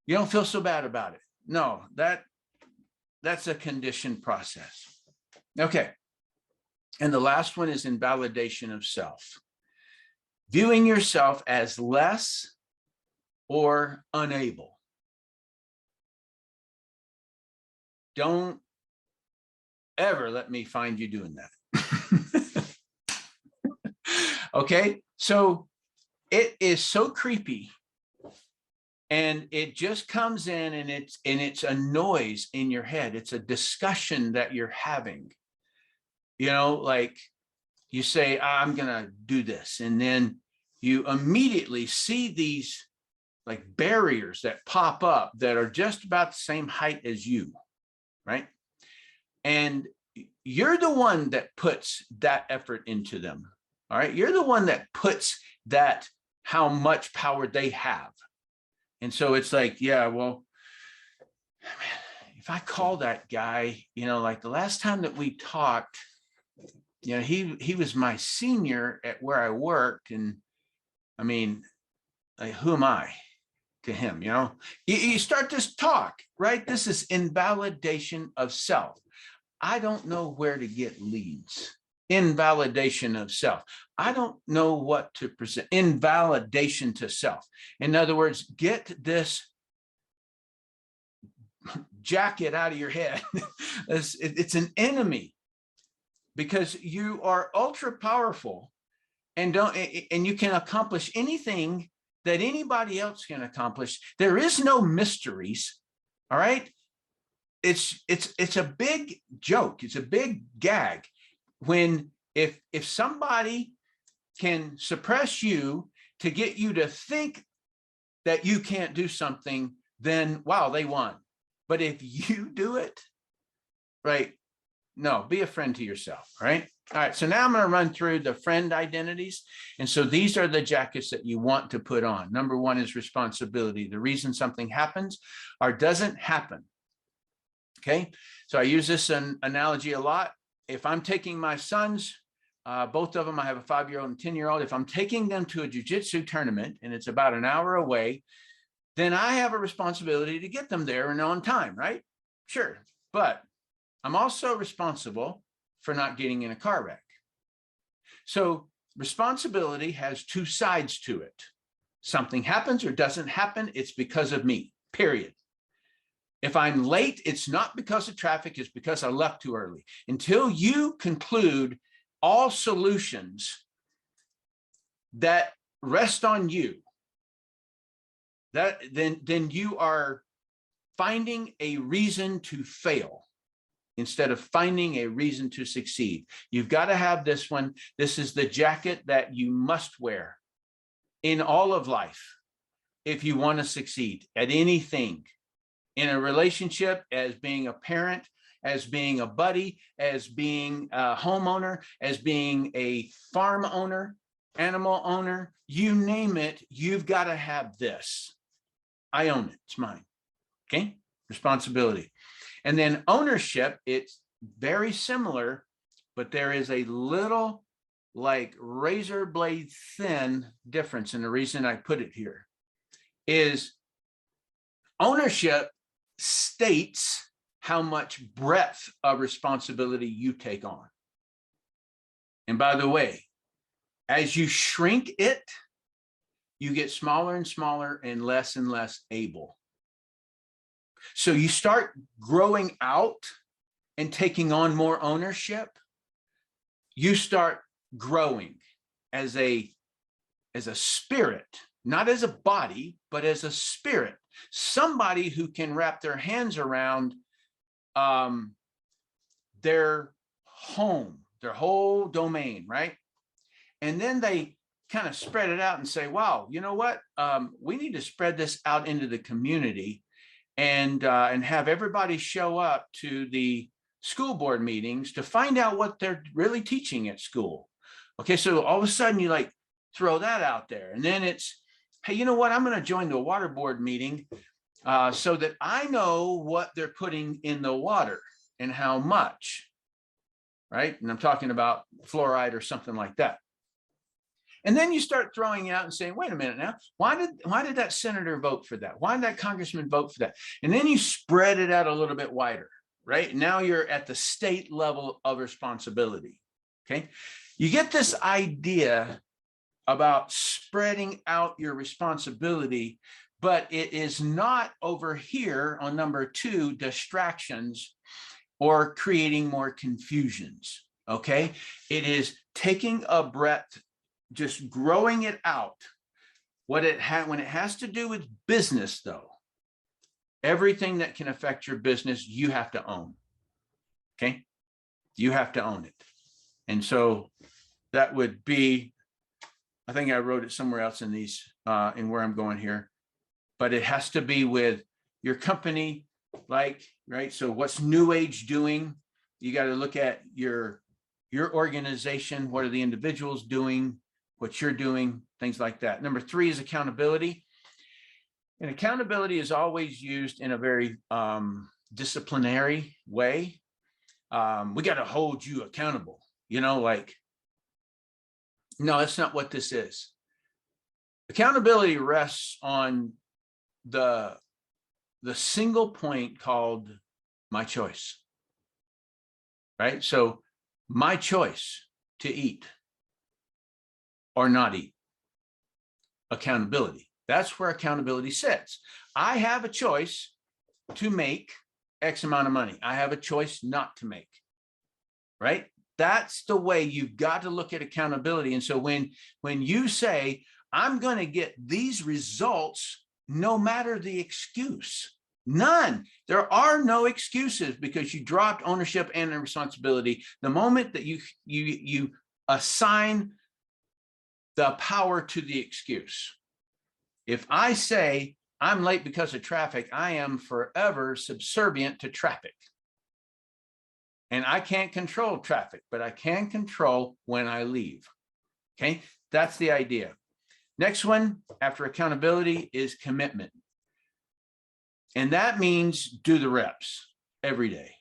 you don't feel so bad about it. No, that's a conditioned process. Okay. And the last one is invalidation of self. Viewing yourself as less or unable. Don't ever let me find you doing that. Okay, so it is so creepy, and it just comes in, and it's a noise in your head. It's a discussion that you're having. You know, like you say, I'm gonna do this, and then you immediately see these like barriers that pop up that are just about the same height as you, right? And you're the one that puts that effort into them. All right. You're the one that puts that, how much power they have. And so it's like, yeah, well, man, if I call that guy, you know, like the last time that we talked, you know, he was my senior at where I worked. And I mean, like, who am I to him? You know, you start this talk, right? This is invalidation of self. I don't know where to get leads. Invalidation of self. I don't know what to present. Invalidation to self. In other words, get this jacket out of your head. It's an enemy, because you are ultra powerful and you can accomplish anything that anybody else can accomplish. There is no mysteries. All right. It's a big joke. It's a big gag when if somebody can suppress you to get you to think that you can't do something, then wow, they won. But if you do it, right? No, be a friend to yourself, right? All right, so now I'm going to run through the friend identities. And so these are the jackets that you want to put on. Number 1 is responsibility. The reason something happens or doesn't happen. Okay, so I use this analogy a lot. If I'm taking my sons, both of them, I have a 5-year-old and 10-year-old. If I'm taking them to a jiu-jitsu tournament and it's about an hour away, then I have a responsibility to get them there and on time, right? Sure, but I'm also responsible for not getting in a car wreck. So responsibility has 2 sides to it. Something happens or doesn't happen, it's because of me, period. If I'm late, it's not because of traffic, it's because I left too early. Until you conclude all solutions that rest on you, then you are finding a reason to fail instead of finding a reason to succeed. You've got to have this one. This is the jacket that you must wear in all of life if you want to succeed at anything in a relationship, as being a parent, as being a buddy, as being a homeowner, as being a farm owner, animal owner, you name it, you've got to have this. I own it, it's mine. Okay, responsibility. And then ownership, it's very similar, but there is a little like razor blade thin difference. And the reason I put it here is ownership states how much breadth of responsibility you take on. And by the way, as you shrink it, you get smaller and smaller and less able. So you start growing out and taking on more ownership. You start growing as a spirit, not as a body, but as a spirit. Somebody who can wrap their hands around their home, their whole domain, right? And then they kind of spread it out and say, wow, you know what? We need to spread this out into the community and have everybody show up to the school board meetings to find out what they're really teaching at school. Okay, so all of a sudden you like throw that out there. And then it's, hey, you know what? I'm going to join the water board meeting so that I know what they're putting in the water and how much, right? And I'm talking about fluoride or something like that. And then you start throwing out and saying, wait a minute now, why did that senator vote for that? Why did that congressman vote for that? And then you spread it out a little bit wider, right? Now you're at the state level of responsibility, okay? You get this idea about spreading out your responsibility, but it is not over here on number 2, distractions or creating more confusions, okay? It is taking a breadth, just growing it out. When it has to do with business though, everything that can affect your business, you have to own, okay? You have to own it. And so that would be, I think I wrote it somewhere else in these, in where I'm going here, but it has to be with your company, like, right? So what's Newage doing? You got to look at your organization. What are the individuals doing? What you're doing, things like that. Number 3 is accountability. And accountability is always used in a very disciplinary way. We got to hold you accountable, you know, like, no, that's not what this is. Accountability rests on the single point called my choice, right? So my choice to eat or not eat. Accountability. That's where accountability sits. I have a choice to make X amount of money. I have a choice not to make, right? That's the way you've got to look at accountability. And so when you say, I'm going to get these results, no matter the excuse, none, there are no excuses, because you dropped ownership and responsibility the moment that you assign the power to the excuse. If I say I'm late because of traffic, I am forever subservient to traffic. And I can't control traffic, but I can control when I leave. Okay, that's the idea. Next one after accountability is commitment. And that means do the reps every day.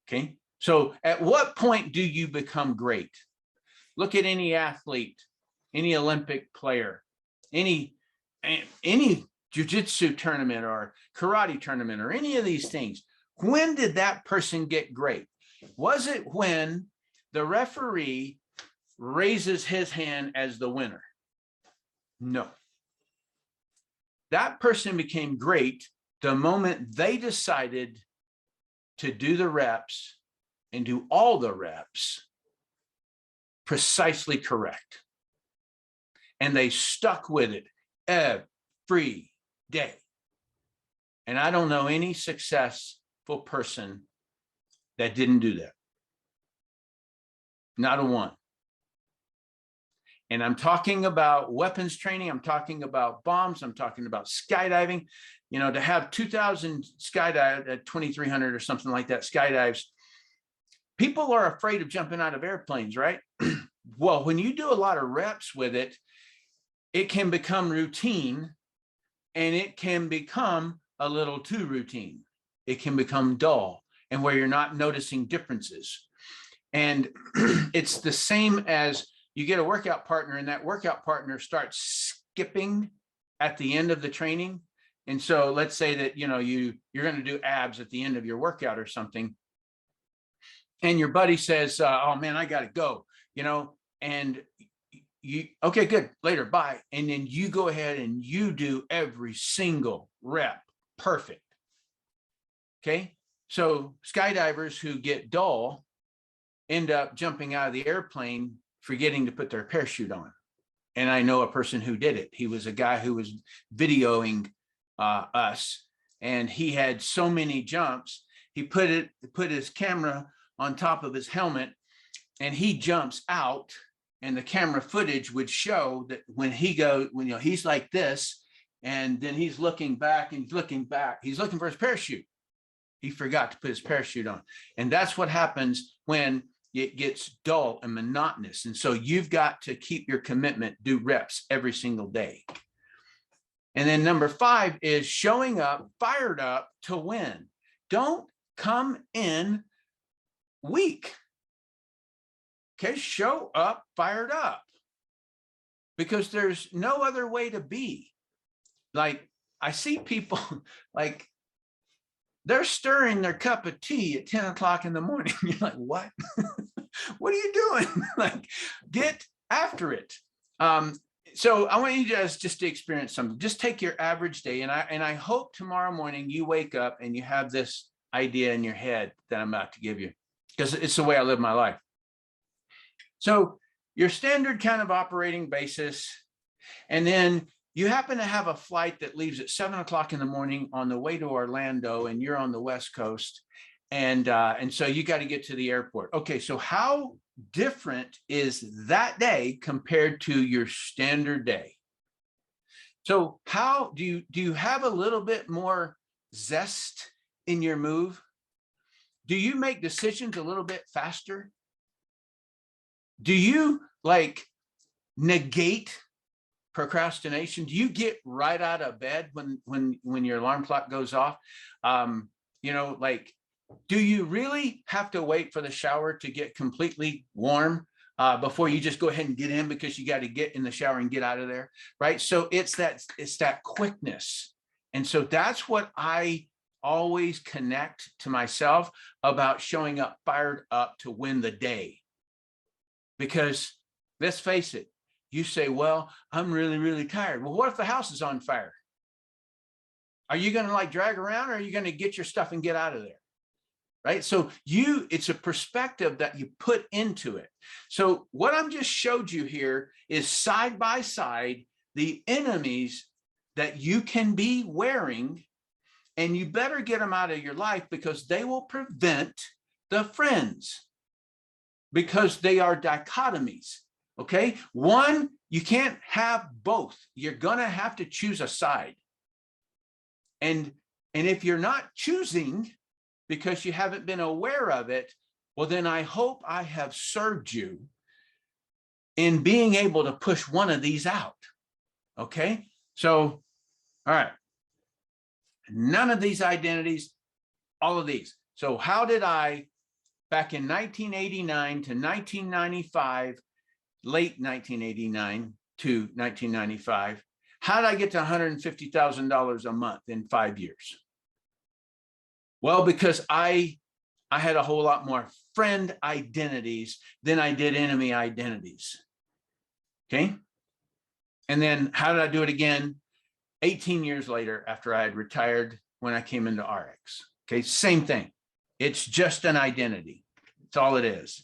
Okay, so at what point do you become great? Look at any athlete, any Olympic player, any jiu-jitsu tournament or karate tournament or any of these things. When did that person get great? Was it when the referee raises his hand as the winner? No. That person became great the moment they decided to do the reps and do all the reps precisely correct. And they stuck with it every day. And I don't know any successful person that didn't do that. Not a one. And I'm talking about weapons training. I'm talking about bombs. I'm talking about skydiving. You know, to have 2,000 skydive at 2,300 or something like that skydives, people are afraid of jumping out of airplanes, right? Well, when you do a lot of reps with it, it can become routine, and it can become a little too routine. It can become dull, and where you're not noticing differences. And it's the same as you get a workout partner, and that workout partner starts skipping at the end of the training. And so let's say that, you know, you're going to do abs at the end of your workout or something, and your buddy says, oh man, I got to go, you know, and you, okay, good, later, bye. And then you go ahead and you do every single rep perfect. Okay. So skydivers who get dull end up jumping out of the airplane, forgetting to put their parachute on. And I know a person who did it. He was a guy who was videoing us, and he had so many jumps. He put his camera on top of his helmet, and he jumps out, and the camera footage would show that when he goes, when, you know, he's like this, and then he's looking back and he's looking back. He's looking for his parachute. He forgot to put his parachute on. And that's what happens when it gets dull and monotonous. And so you've got to keep your commitment, do reps every single day. And then number 5 is showing up fired up to win. Don't come in weak. Okay, show up fired up, because there's no other way to be. Like, I see people like they're stirring their cup of tea at 10 o'clock in the morning. You're like, what? What are you doing? Like, get after it. So I want you guys just to experience something. Just take your average day, and I hope tomorrow morning you wake up and you have this idea in your head that I'm about to give you, because it's the way I live my life. So your standard kind of operating basis, and then you happen to have a flight that leaves at 7 o'clock in the morning on the way to Orlando, and you're on the West Coast, and so you got to get to the airport. Okay, so how different is that day compared to your standard day? So how do you have a little bit more zest in your move? Do you make decisions a little bit faster? Do you like negate procrastination? Do you get right out of bed when your alarm clock goes off? You know, like, do you really have to wait for the shower to get completely warm before you just go ahead and get in, because you got to get in the shower and get out of there, right? So it's that quickness. And so that's what I always connect to myself about showing up fired up to win the day. Because let's face it, you say, well, I'm really, really tired. Well, what if the house is on fire? Are you going to like drag around, or are you going to get your stuff and get out of there? Right? So it's a perspective that you put into it. So what I'm just showed you here is side by side the enemies that you can be wearing, and you better get them out of your life, because they will prevent the friends, because they are dichotomies. Okay, one, you can't have both. You're gonna have to choose a side. And if you're not choosing because you haven't been aware of it, well, then I hope I have served you in being able to push one of these out. Okay, so, all right, none of these identities, all of these. So how did I, back in 1989 to 1995, late 1989 to 1995, how did I get to $150,000 a month in 5 years? Well, because I had a whole lot more friend identities than I did enemy identities. Okay. And then how did I do it again? 18 years later, after I had retired, when I came into RX. Okay. Same thing. It's just an identity. That's all it is.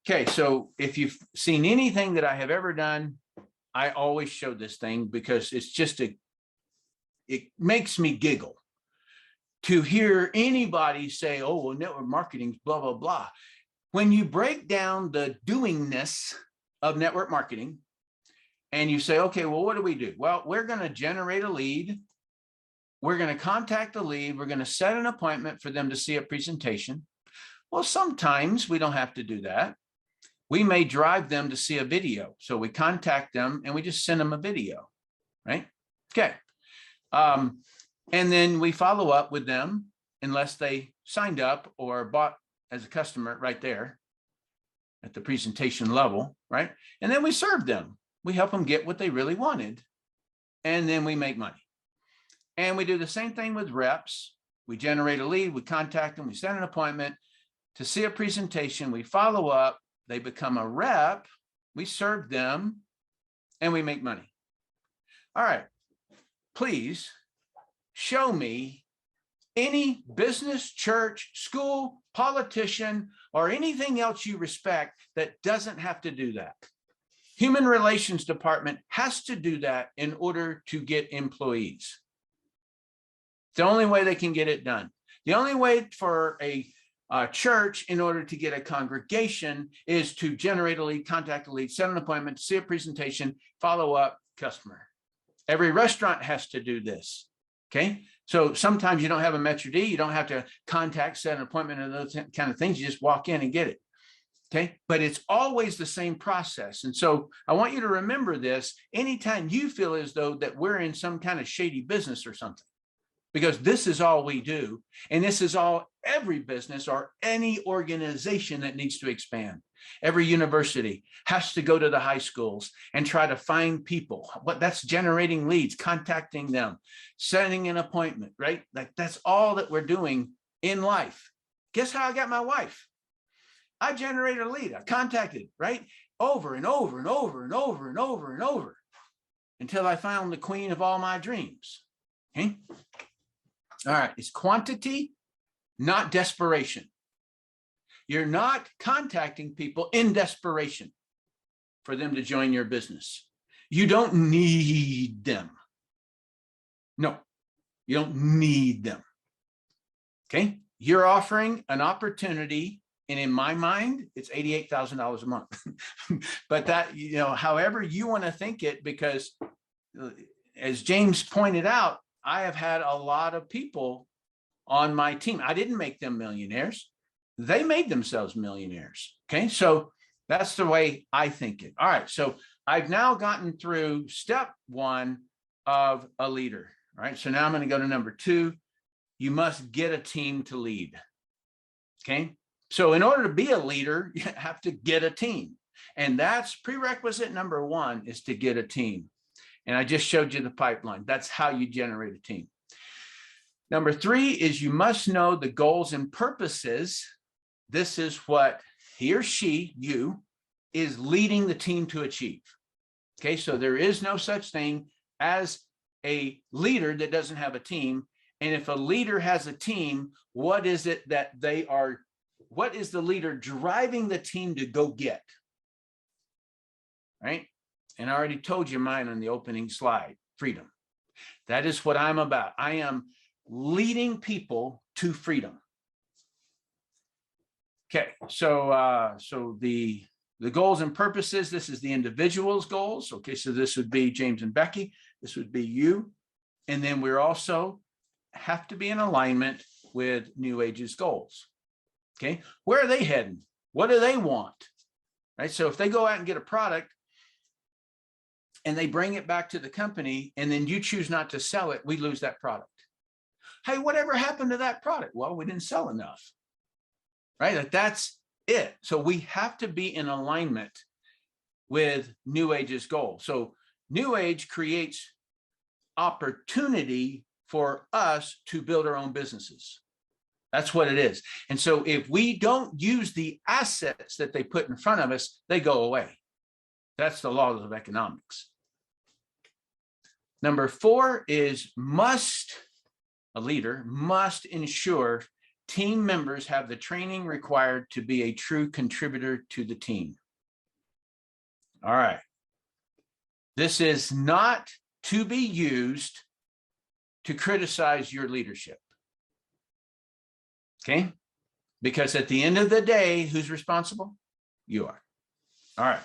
Okay. So if you've seen anything that I have ever done, I always show this thing because it's just it makes me giggle to hear anybody say, oh, well, network marketing, blah, blah, blah. When you break down the doingness of network marketing, And you say, okay, well, what do we do? Well, we're going to generate a lead. We're going to contact the lead. We're going to set an appointment for them to see a presentation. Well, sometimes we don't have to do that. We may drive them to see a video. So we contact them and we just send them a video, right? Okay. And then we follow up with them unless they signed up or bought as a customer right there at the presentation level, right? And then we serve them. We help them get what they really wanted. And then we make money. And we do the same thing with reps. We generate a lead, we contact them, we set an appointment to see a presentation, we follow up, they become a rep, we serve them, and we make money. All right, please show me any business, church, school, politician, or anything else you respect that doesn't have to do that. Human relations department has to do that in order to get employees. It's the only way they can get it done. The only way for a church in order to get a congregation is to generate a lead, contact a lead, set an appointment, see a presentation, follow up, customer. Every restaurant has to do this. Okay. So sometimes you don't have a Metro D, you don't have to contact, set an appointment, and those kind of things. You just walk in and get it. Okay. But it's always the same process. And so I want you to remember this anytime you feel as though that we're in some kind of shady business or something, because this is all we do. And this is all every business or any organization that needs to expand. Every university has to go to the high schools and try to find people. What that's generating leads, contacting them, setting an appointment, right? Like that's all that we're doing in life. Guess how I got my wife? I generated a lead. I contacted, right? Over and over and over and over and over and over until I found the queen of all my dreams. Okay. All right. It's quantity, not desperation. You're not contacting people in desperation for them to join your business. You don't need them. No, you don't need them. Okay. You're offering an opportunity. And in my mind, it's $88,000 a month. But that, you know, however you want to think it, because as James pointed out, I have had a lot of people on my team. I didn't make them millionaires. They made themselves millionaires. Okay. So that's the way I think it. All right. So I've now gotten through step one of a leader. All right. So now I'm going to go to number 2. You must get a team to lead. Okay. So in order to be a leader, you have to get a team. And that's prerequisite number 1 is to get a team. And I just showed you the pipeline. That's how you generate a team. Number 3 is you must know the goals and purposes. This is what he or she, you, is leading the team to achieve. Okay, so there is no such thing as a leader that doesn't have a team. And if a leader has a team, what is it that they are? What is the leader driving the team to go get? Right? And I already told you mine on the opening slide, freedom. That is what I'm about. I am leading people to freedom. Okay, so the goals and purposes, this is the individual's goals. Okay, so this would be James and Becky. This would be you. And then we're also have to be in alignment with Newage's goals. Okay, where are they heading? What do they want? Right. So if they go out and get a product and they bring it back to the company and then you choose not to sell it, we lose that product. Hey, whatever happened to that product? Well, we didn't sell enough. Right. Like that's it. So we have to be in alignment with Newage's goal. So Newage creates opportunity for us to build our own businesses. That's what it is. And so if we don't use the assets that they put in front of us, they go away. That's the laws of economics. Number 4 is a leader must ensure team members have the training required to be a true contributor to the team. All right. This is not to be used to criticize your leadership. Okay, because at the end of the day, who's responsible? You are. All right.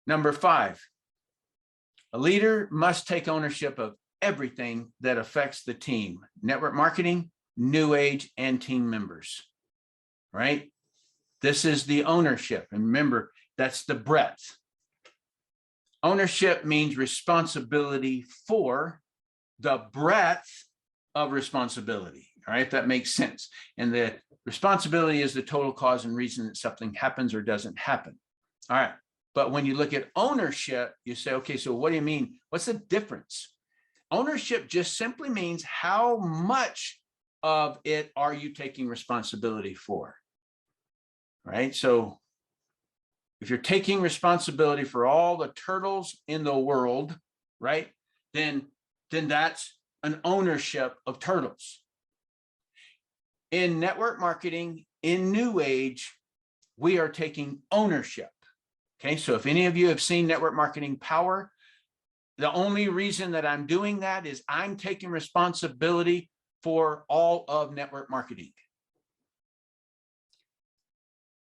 Number 5, a leader must take ownership of everything that affects the team, network marketing, Newage, and team members, right? This is the ownership. And remember, that's the breadth. Ownership means responsibility for the breadth of responsibility. All right, if that makes sense. And the responsibility is the total cause and reason that something happens or doesn't happen. All right. But when you look at ownership, you say, okay, so what do you mean? What's the difference? Ownership just simply means how much of it are you taking responsibility for? Right? So if you're taking responsibility for all the turtles in the world, right, then that's an ownership of turtles. In network marketing, in Newage, we are taking ownership. Okay, so if any of you have seen Network Marketing Power, the only reason that I'm doing that is I'm taking responsibility for all of network marketing.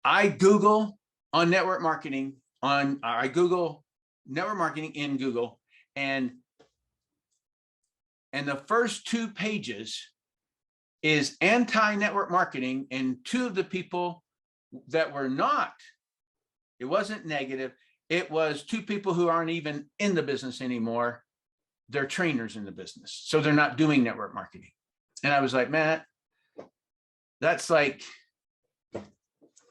I Google on network marketing, I Google network marketing in Google, and the first 2 pages is anti-network marketing, and 2 of the people that were not, it wasn't negative, it was 2 people who aren't even in the business anymore. They're trainers in the business, so they're not doing network marketing. And I was like, Matt, that's like,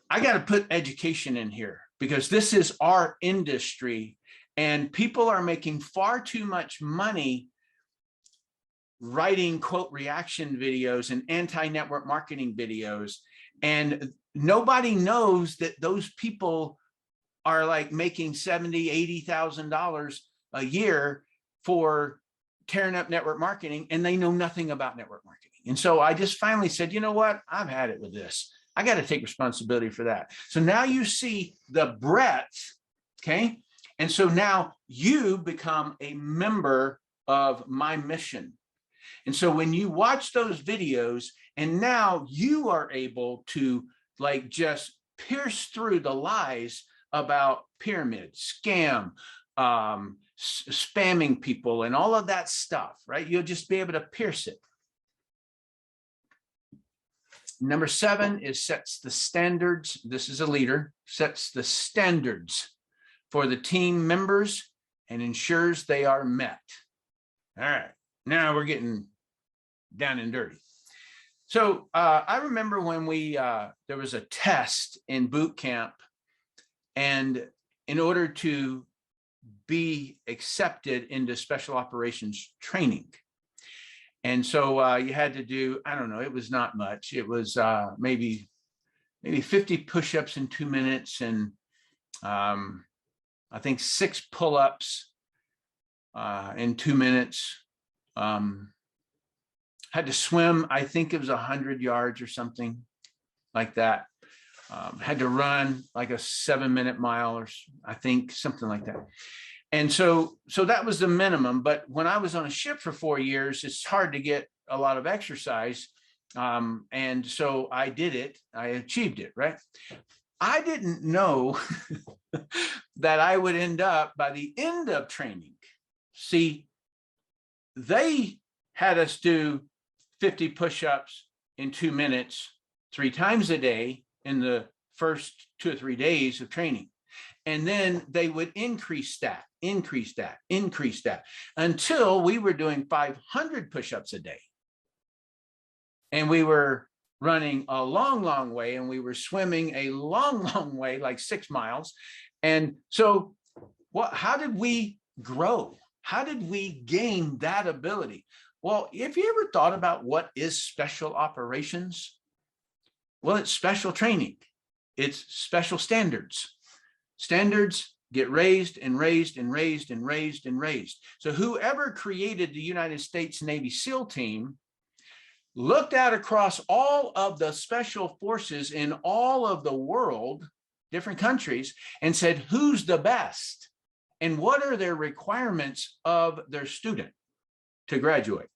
I got to put education in here because this is our industry and people are making far too much money writing quote reaction videos and anti-network marketing videos. And nobody knows that those people are like making $70,000, $80,000 a year for tearing up network marketing, and they know nothing about network marketing. And so I just finally said, you know what? I've had it with this. I got to take responsibility for that. So now you see the breadth, okay? And so now you become a member of my mission. And so when you watch those videos, and now you are able to like just pierce through the lies about pyramid, scam, spamming people, and all of that stuff, right? You'll just be able to pierce it. Number 7 is sets the standards. This is a leader, sets the standards for the team members and ensures they are met. All right, now we're getting down and dirty. So I remember when there was a test in boot camp, and in order to be accepted into special operations training. And so you had to do, I don't know, it was not much. It was maybe 50 push-ups in 2 minutes, and I think 6 pull-ups in 2 minutes. Had to swim, I think it was 100 yards or something like that. Had to run like a 7-minute mile, or I think something like that. And so that was the minimum. But when I was on a ship for 4 years, it's hard to get a lot of exercise. And so I did it. I achieved it, right? I didn't know that I would end up by the end of training. See, they had us do 50 push-ups in 2 minutes, 3 times a day in the first 2 or 3 days of training. And then they would increase that until we were doing 500 push-ups a day. And we were running a long, long way, and we were swimming a long, long way, like 6 miles. And so how did we grow? How did we gain that ability? Well, have you ever thought about what is special operations? Well, it's special training. It's special standards. Standards get raised and raised and raised and raised and raised. So whoever created the United States Navy SEAL team looked out across all of the special forces in all of the world, different countries, and said, who's the best? And what are their requirements of their student to graduate?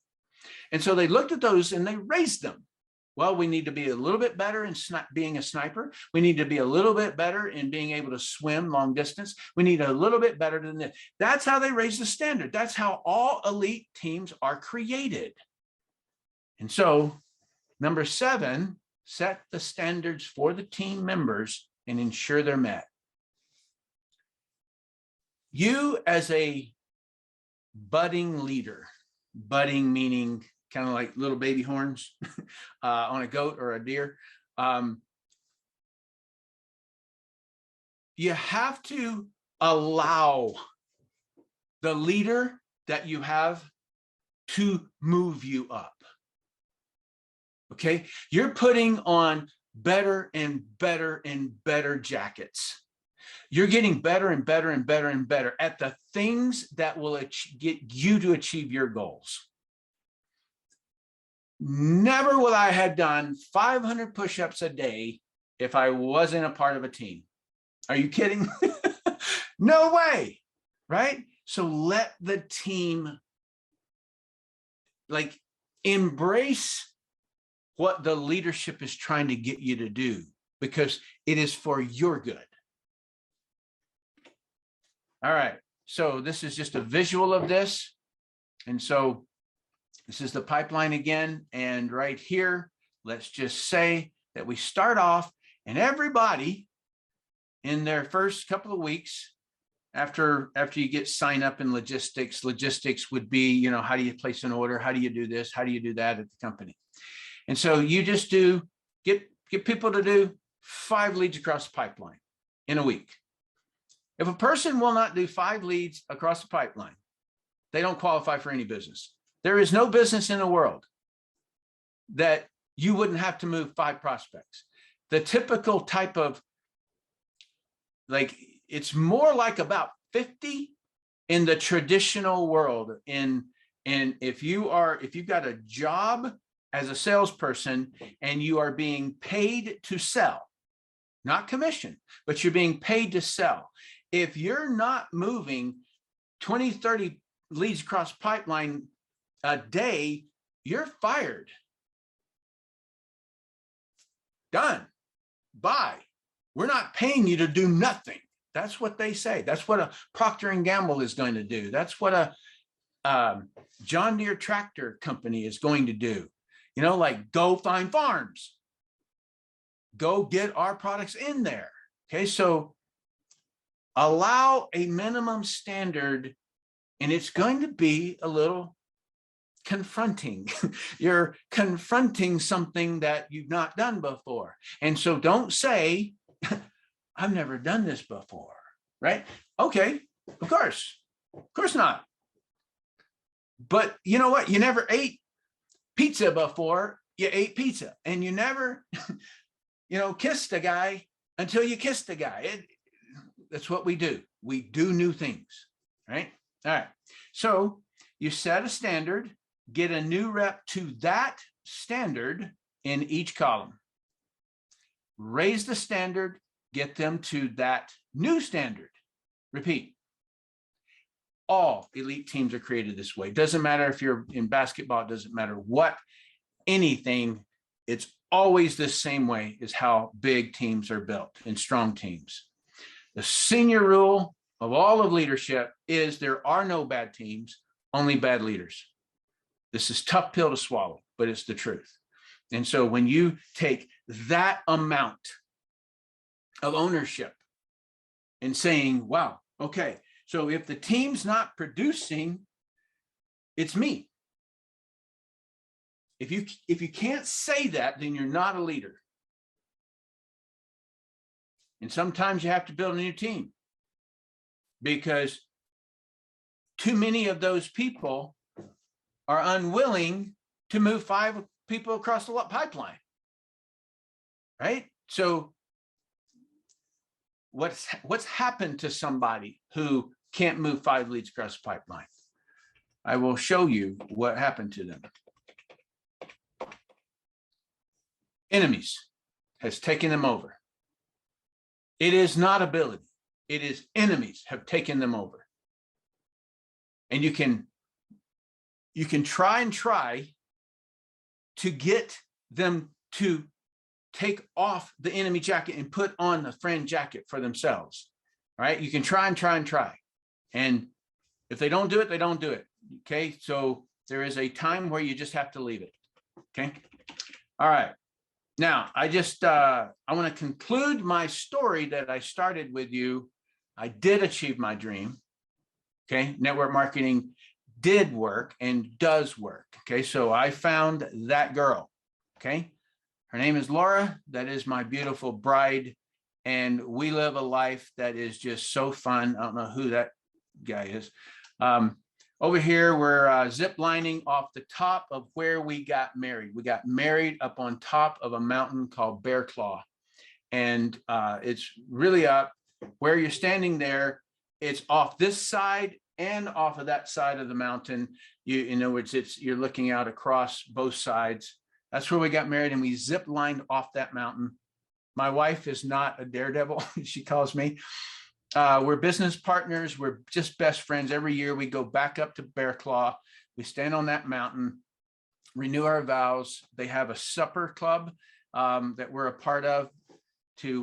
And so they looked at those and they raised them. Well, we need to be a little bit better in being a sniper. We need to be a little bit better in being able to swim long distance. We need a little bit better than this. That's how they raise the standard. That's how all elite teams are created. And so, number 7, set the standards for the team members and ensure they're met. You as a budding leader, budding meaning kind of like little baby horns on a goat or a deer. You have to allow the leader that you have to move you up. Okay, you're putting on better and better and better jackets. You're getting better and better and better and better at the things that will get you to achieve your goals. Never would I have done 500 push-ups a day if I wasn't a part of a team. Are you kidding? No way, right? So let the team like embrace what the leadership is trying to get you to do, because it is for your good. All right, so this is just a visual of this. And so this is the pipeline again. And right here, let's just say that we start off and everybody in their first couple of weeks, after you get signed up in logistics would be, you know, how do you place an order? How do you do this? How do you do that at the company? And so you just get people to do 5 leads across the pipeline in a week. If a person will not do 5 leads across the pipeline, they don't qualify for any business. There is no business in the world that you wouldn't have to move 5 prospects. The typical type of, like, it's more like about 50 in the traditional world. And if you've got a job as a salesperson and you are being paid to sell, not commission, but you're being paid to sell. If you're not moving 20, 30 leads across pipeline a day, you're fired. Done. Bye. We're not paying you to do nothing. That's what they say. That's what a Procter & Gamble is going to do. That's what a John Deere tractor company is going to do. You know, like, go find farms. Go get our products in there. Okay, so allow a minimum standard, and it's going to be a little confronting. You're confronting something that you've not done before. And so don't say, I've never done this before, right? Okay, of course not. But you know what? You never ate pizza before you ate pizza, and you never, kissed a guy until you kissed a guy. That's what we do. We do new things, right? All right. So you set a standard, get a new rep to that standard in each column. Raise the standard, get them to that new standard. Repeat. All elite teams are created this way. Doesn't matter if you're in basketball, it doesn't matter what, anything, it's always the same way is how big teams are built and strong teams. The senior rule of all of leadership is there are no bad teams, only bad leaders. This is a tough pill to swallow, but it's the truth. And so when you take that amount of ownership and saying, wow, okay, so if the team's not producing, it's me. If you can't say that, then you're not a leader. And sometimes you have to build a new team because too many of those people are unwilling to move 5 people across the pipeline, right? So what's happened to somebody who can't move 5 leads across the pipeline? I will show you what happened to them. Enemies has taken them over. It is not ability. It is enemies have taken them over. And you can try to get them to take off the enemy jacket and put on the friend jacket for themselves. All right. You can try and try and try. And if they don't do it, they don't do it. Okay. So there is a time where you just have to leave it. Okay. All right. Now I want to conclude my story that I started with you. I did achieve my dream. Okay. Network marketing did work and does work. Okay. So I found that girl. Okay. Her name is Laura. That is my beautiful bride. And we live a life that is just so fun. I don't know who that guy is. Over here, we're zip lining off the top of where we got married. We got married up on top of a mountain called Bear Claw. And it's really up where you're standing there. It's off this side and off of that side of the mountain. In other words, you're looking out across both sides. That's where we got married, and we zip lined off that mountain. My wife is not a daredevil, she calls me. We're business partners. We're just best friends. Every year we go back up to Bear Claw. We stand on that mountain, renew our vows. They have a supper club that we're a part of to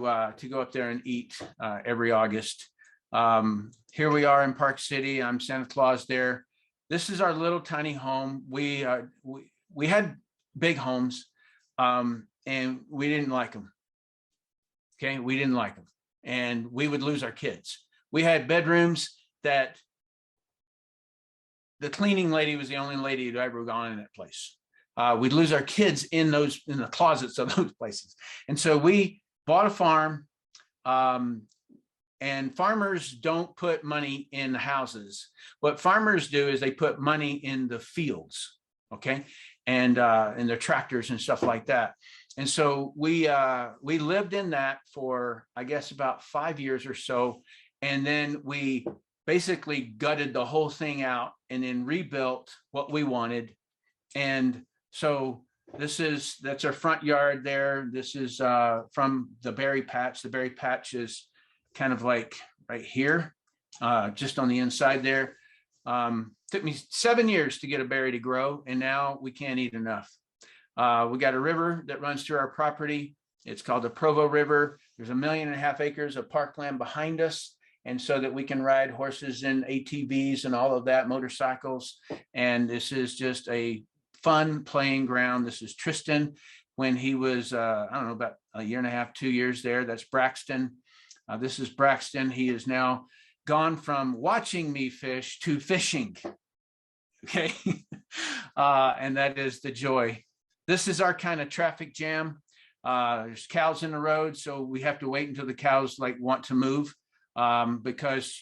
go up there and eat every August. Here we are in Park City. I'm Santa Claus there. This is our little tiny home. We had big homes, and we didn't like them. Okay, we didn't like them, and we would lose our kids. We had bedrooms that the cleaning lady was the only lady who'd ever gone in that place. We'd lose our kids in the closets of those places, and so we bought a farm. And farmers don't put money in the houses. What farmers do is they put money in the fields, okay, and in their tractors and stuff like that. And so we lived in that for, I guess, about 5 years or so. And then we basically gutted the whole thing out and then rebuilt what we wanted. And so that's our front yard there. This is from the berry patch. The berry patch is kind of like right here, just on the inside there. Took me 7 years to get a berry to grow, and now we can't eat enough. We got a river that runs through our property. It's called the Provo River. There's 1.5 million acres of parkland behind us, and so that we can ride horses and ATVs and all of that, motorcycles. And this is just a fun playing ground. This is Tristan when he was, I don't know, about 1.5 years, 2 years there. That's Braxton. This is Braxton. He is now gone from watching me fish to fishing. Okay. And that is the joy. This is our kind of traffic jam. There's cows in the road, so we have to wait until the cows want to move, because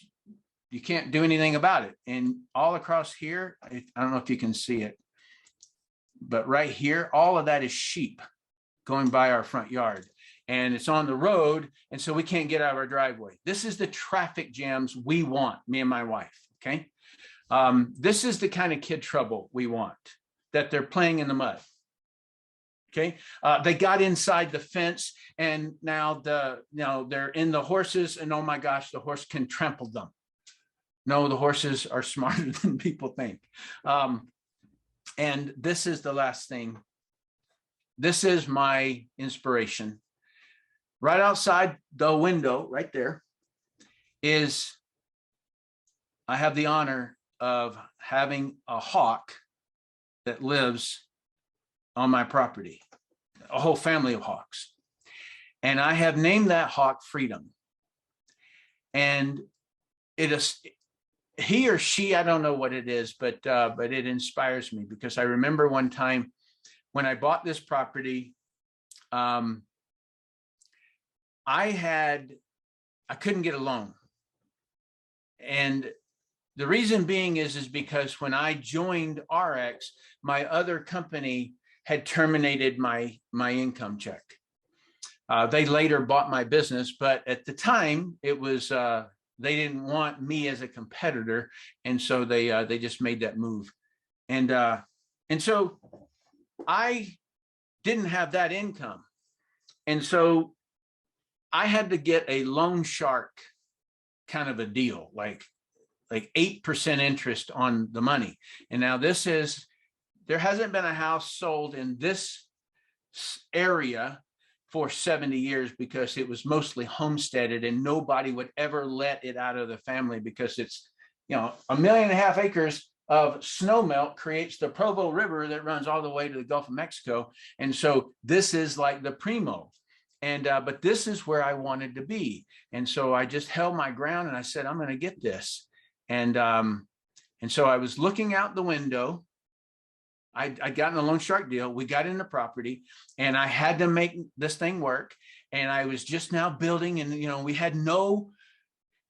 you can't do anything about it. And all across here, I don't know if you can see it, but right here, all of that is sheep going by our front yard. And it's on the road, and so we can't get out of our driveway. This is the traffic jams we want, me and my wife, okay? This is the kind of kid trouble we want, that they're playing in the mud, okay? They got inside the fence, and now they're in the horses, and oh my gosh, the horse can trample them. No, the horses are smarter than people think. And this is the last thing. This is my inspiration. Right outside the window, right there, is I have the honor of having a hawk that lives on my property, a whole family of hawks. And I have named that hawk Freedom. And it is, he or she, I don't know what it is, but it inspires me, because I remember one time when I bought this property, I couldn't get a loan. And the reason being is because when I joined RX, my other company had terminated my income check. They later bought my business, but at the time it was, they didn't want me as a competitor. And so they just made that move. And so I didn't have that income. And so I had to get a loan shark kind of a deal, like 8% interest on the money. And now there hasn't been a house sold in this area for 70 years because it was mostly homesteaded and nobody would ever let it out of the family because it's, 1.5 million acres of snow melt creates the Provo River that runs all the way to the Gulf of Mexico. And so this is like the primo. And but this is where I wanted to be. And so I just held my ground and I said, I'm going to get this. And so I was looking out the window. I'd gotten a loan shark deal. We got in the property and I had to make this thing work. And I was just now building and, we had no,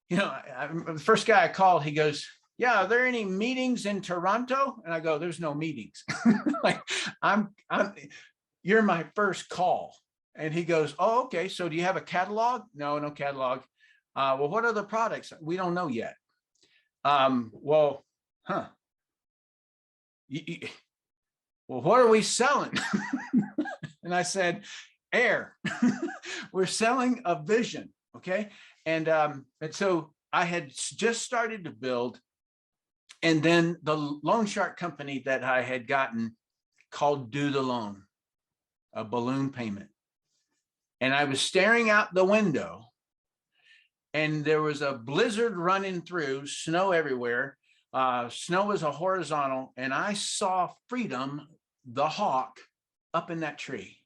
the first guy I called, he goes, yeah, are there any meetings in Toronto? And I go, there's no meetings. Like you're my first call. And he goes, oh, okay. So do you have a catalog? No catalog. Well, what are the products? We don't know yet. Well, what are we selling? And I said, air. We're selling a vision. Okay. And so I had just started to build. And then the loan shark company that I had gotten called due the loan, a balloon payment. And I was staring out the window and there was a blizzard running through, snow everywhere. Snow was a horizontal and I saw Freedom, the hawk, up in that tree.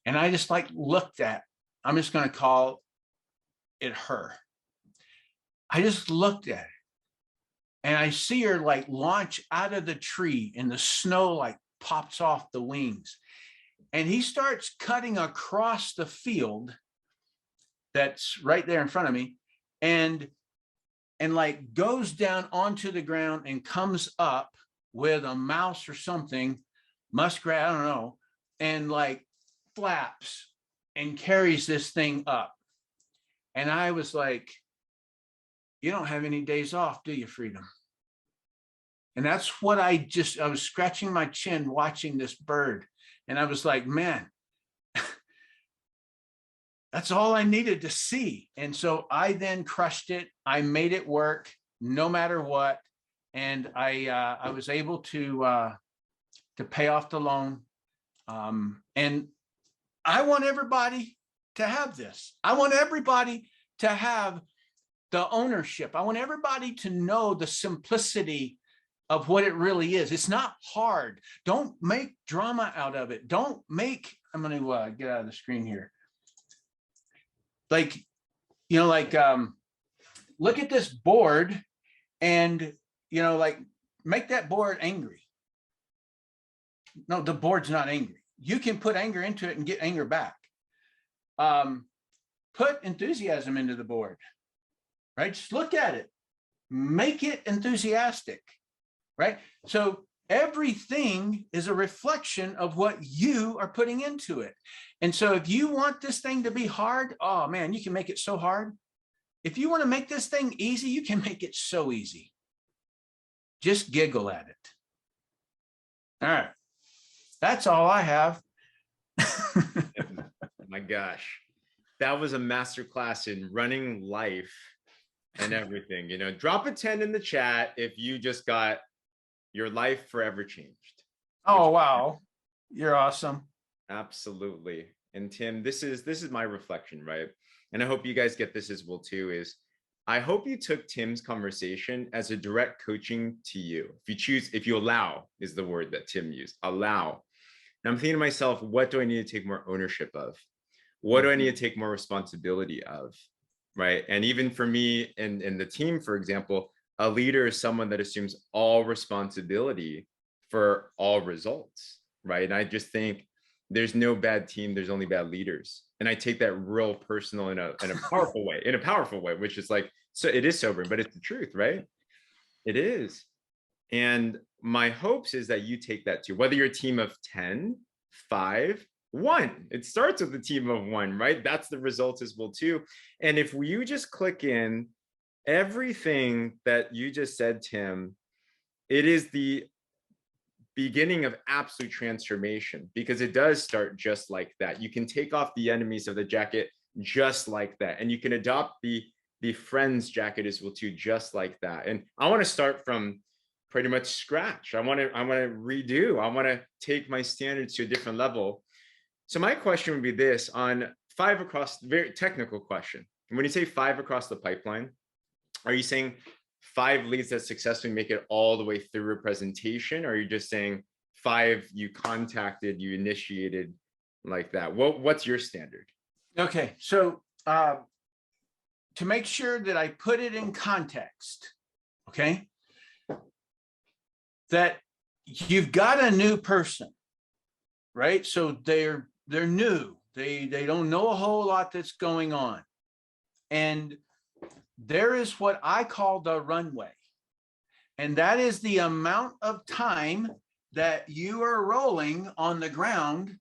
And I just looked at, I'm just going to call it her. I just looked at it and I see her launch out of the tree and the snow pops off the wings. And he starts cutting across the field that's right there in front of me and goes down onto the ground and comes up with a mouse or something, muskrat, I don't know, and flaps and carries this thing up. And I was like, you don't have any days off, do you, Freedom? And that's what I was scratching my chin watching this bird. And I was like, man, that's all I needed to see. And so I then crushed it. I made it work no matter what. And I was able to pay off the loan. And I want everybody to have this. I want everybody to have the ownership. I want everybody to know the simplicity of what it really is. It's not hard. Don't make drama out of it. Don't make, I'm going to get out of the screen here. Look at this board and, make that board angry. No, the board's not angry. You can put anger into it and get anger back. Put enthusiasm into the board, right? Just look at it, make it enthusiastic, right? So everything is a reflection of what you are putting into it. And so if you want this thing to be hard, oh man, you can make it so hard. If you want to make this thing easy, you can make it so easy. Just giggle at it. All right. That's all I have. My gosh, that was a masterclass in running life and everything. Drop a 10 in the chat if you just got your life forever changed. Oh, wow. You're awesome. Absolutely. And Tim, this is my reflection, right? And I hope you guys get this as well too, is I hope you took Tim's conversation as a direct coaching to you. If you allow is the word that Tim used, allow. And I'm thinking to myself, what do I need to take more ownership of? What do I need to take more responsibility of? Right. And even for me and the team, for example, a leader is someone that assumes all responsibility for all results. Right. And I just think there's no bad team. There's only bad leaders. And I take that real personal in a powerful way, which is so it is sobering, but it's the truth, right? It is. And my hopes is that you take that too, whether you're a team of 10, 5, 1. It starts with a team of 1, right? That's the results as well too. And if you just click in everything that you just said, Tim, it is the beginning of absolute transformation, because it does start just like that. You can take off the enemies of the jacket just like that. And you can adopt the friends jacket as well too, just like that. And I want to start from pretty much scratch. I want to redo. I want to take my standards to a different level. So my question would be this on 5 across, very technical question. When you say 5 across the pipeline, are you saying 5 leads that successfully make it all the way through a presentation? Or are you just saying 5 you contacted, you initiated like that? What's your standard? Okay, so to make sure that I put it in context, okay, that you've got a new person, right? So they're new. They don't know a whole lot that's going on. And there is what I call the runway. And that is the amount of time that you are rolling on the ground,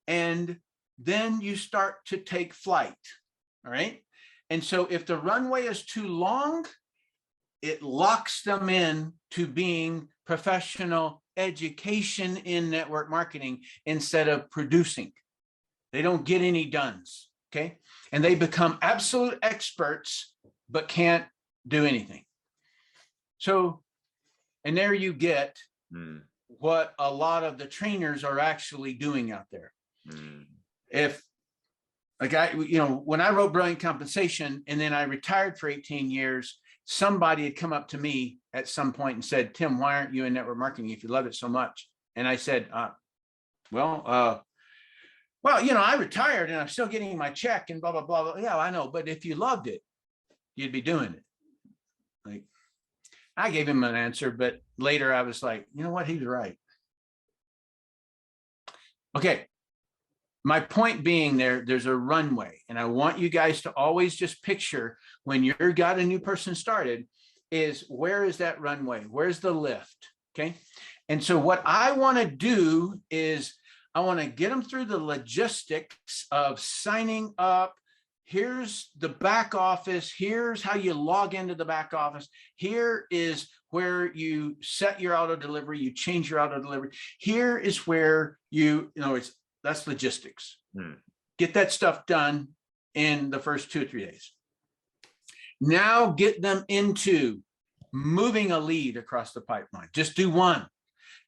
and then you start to take flight. All right. And so if the runway is too long, it locks them in to being professional education in network marketing instead of producing. They don't get any dones. Okay. And they become absolute experts, but can't do anything. So, and there you get what a lot of the trainers are actually doing out there. If like when I wrote Brilliant Compensation and then I retired for 18 years, somebody had come up to me at some point and said, Tim, why aren't you in network marketing if you love it so much? And I said, well, I retired and I'm still getting my check and blah, blah, blah, blah. Yeah, I know. But if you loved it, you'd be doing it. Like, I gave him an answer, but later I was like, you know what? He's right. Okay. My point being there's a runway, and I want you guys to always just picture when you've got a new person started is where is that runway? Where's the lift? Okay. And so what I want to do is I want to get them through the logistics of signing up. Here's the back office. Here's how you log into the back office. Here is where you set your auto delivery. You change your auto delivery. Here is where that's logistics. Get that stuff done in the first 2 or 3 days. Now get them into moving a lead across the pipeline. Just do 1,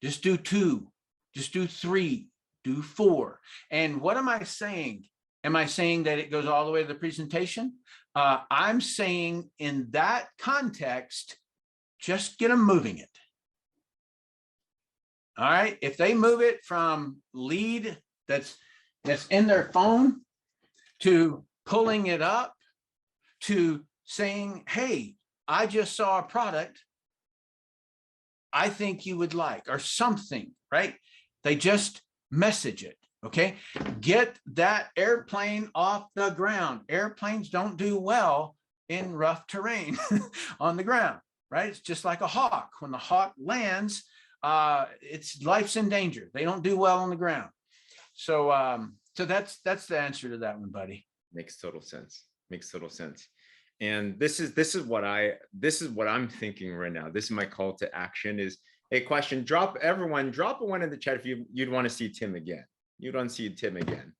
just do 2, just do 3, do 4. And what am I saying? Am I saying that it goes all the way to the presentation? I'm saying in that context, just get them moving it. All right. If they move it from lead that's in their phone to pulling it up to saying, hey, I just saw a product I think you would like, or something, right? They just message it. Okay. Get that airplane off the ground. Airplanes don't do well in rough terrain on the ground, right? It's just like a hawk. When the hawk lands, its life's in danger. They don't do well on the ground. So that's the answer to that one, buddy. Makes total sense. Makes total sense. And this is what I'm thinking right now. This is my call to action is a question. Drop a one in the chat if you'd want to see Tim again. You'd want to see Tim again.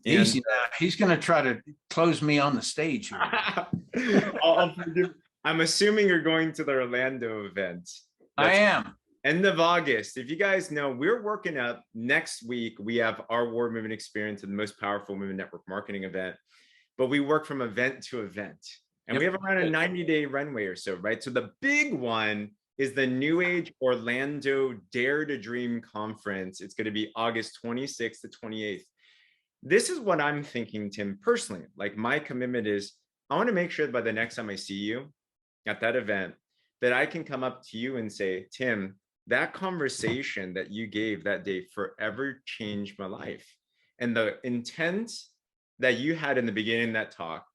And, easy now. He's going to try to close me on the stage here. I'm assuming you're going to the Orlando event. I am. End of August. If you guys know, we're working up next week. We have our War Movement Experience, the most powerful movement network marketing event. But we work from event to event. And we have around a 90-day runway or so, right? So the big one is the Newage Orlando Dare to Dream Conference. It's going to be August 26th to 28th. This is what I'm thinking, Tim, personally. Like my commitment is I want to make sure that by the next time I see you at that event, that I can come up to you and say, Tim, that conversation that you gave that day forever changed my life. And the intent that you had in the beginning of that talk,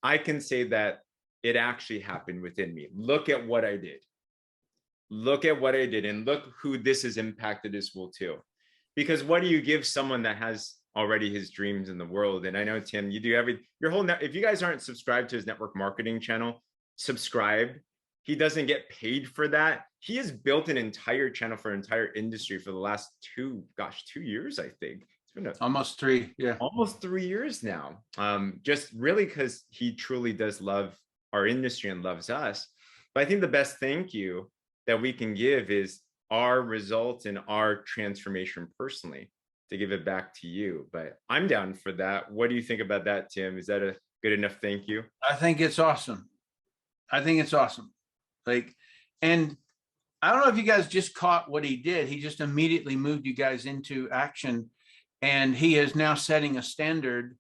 I can say that it actually happened within me. Look at what I did. Look at what I did, and look who this has impacted as well too. Because what do you give someone that has already his dreams in the world? And I know, Tim, you do your whole if you guys aren't subscribed to his network marketing channel, subscribe. He doesn't get paid for that. He has built an entire channel for an entire industry for the last 2 years, I think. Almost 3. Yeah. Almost 3 years now. Just really because he truly does love our industry and loves us. But I think the best thank you that we can give is our results and our transformation personally to give it back to you. But I'm down for that. What do you think about that, Tim? Is that a good enough thank you? I think it's awesome. I think it's awesome. Like, and I don't know if you guys just caught what he did. He just immediately moved you guys into action, and he is now setting a standard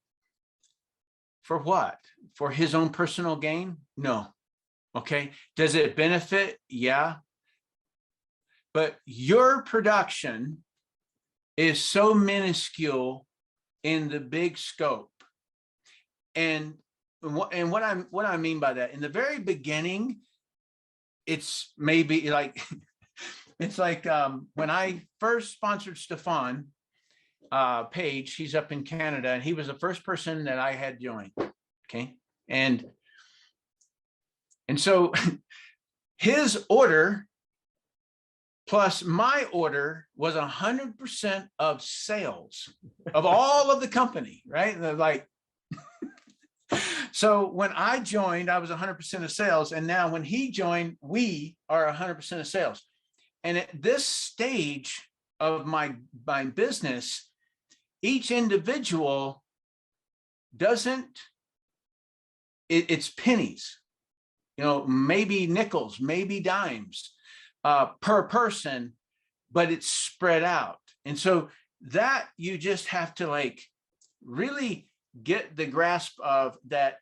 for what? For his own personal gain? No. Okay. Does it benefit? Yeah. But your production is so minuscule in the big scope. And what I mean by that, in the very beginning, it's maybe like, it's like when I first sponsored Stefan Page, he's up in Canada, and he was the first person that I had join. Okay. And so his order plus my order was 100% of sales of all of the company, right? Like, so when I joined, I was 100% of sales. And now when he joined, we are 100% of sales. And at this stage of my business, each individual doesn't, it's pennies, you know, maybe nickels, maybe dimes per person, but it's spread out. And so that you just have to like really get the grasp of that.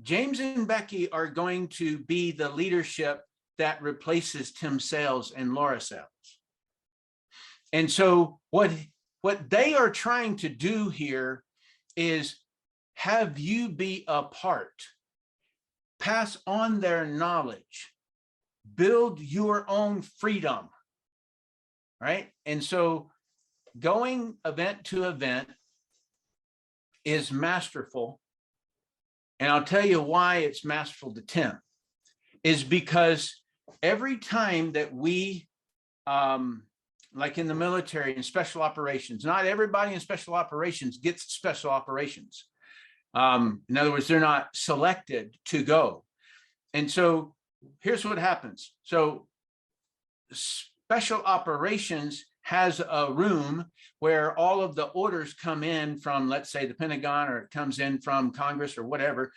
James and Becky are going to be the leadership that replaces Tim Sales and Laura Sales. And so what they are trying to do here is have you be a part, pass on their knowledge, build your own freedom, right? And so going event to event is masterful. And I'll tell you why it's masterful to Tim, is because every time that we, like in the military and special operations, not everybody in special operations gets special operations. In other words, they're not selected to go. And so here's what happens. So special operations has a room where all of the orders come in from, let's say, the Pentagon, or it comes in from Congress or whatever.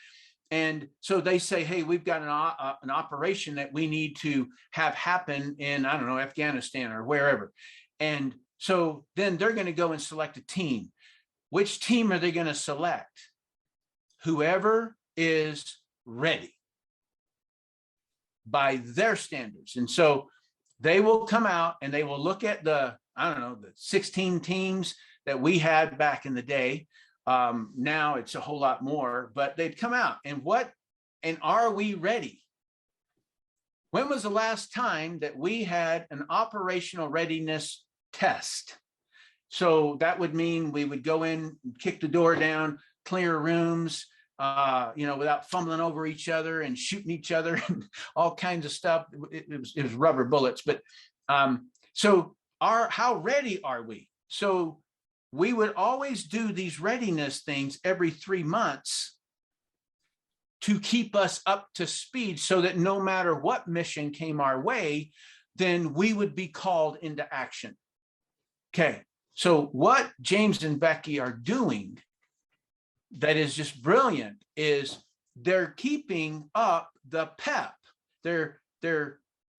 And so they say, hey, we've got an operation that we need to have happen in, I don't know, Afghanistan or wherever. And so then they're going to go and select a team. Which team are they going to select? Whoever is ready by their standards. And so they will come out and they will look at the, I don't know, the 16 teams that we had back in the day. Now it's a whole lot more, but they'd come out and are we ready? When was the last time that we had an operational readiness test? So that would mean we would go in, kick the door down, clear rooms, you know, without fumbling over each other and shooting each other and all kinds of stuff. It was rubber bullets. But so how ready are we? So we would always do these readiness things every 3 months to keep us up to speed, so that no matter what mission came our way, then we would be called into action. Okay, so what James and Becky are doing that is just brilliant is they're keeping up the pep. They're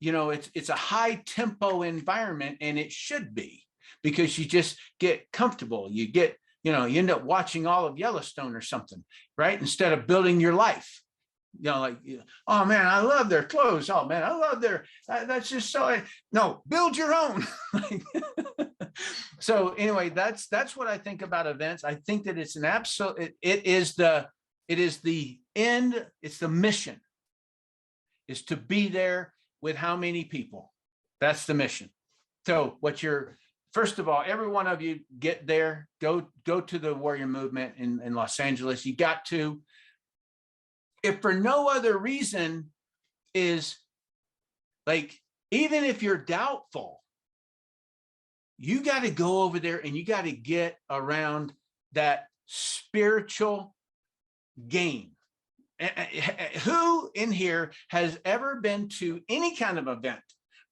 you know, it's a high tempo environment, and it should be, because you just get comfortable. You get, you know, you end up watching all of Yellowstone or something, right? Instead of building your life. You know, like, oh man, I love their clothes. Oh man, I love their, that's just so, no, build your own. So anyway, that's what I think about events. I think that it's an absolute, it is the end, it's the mission, is to be there with how many people? That's the mission. So first of all, every one of you get there, go to the Warrior Movement in Los Angeles. You got to, if for no other reason, is like, even if you're doubtful, you got to go over there and you got to get around that spiritual game. who in here has ever been to any kind of event,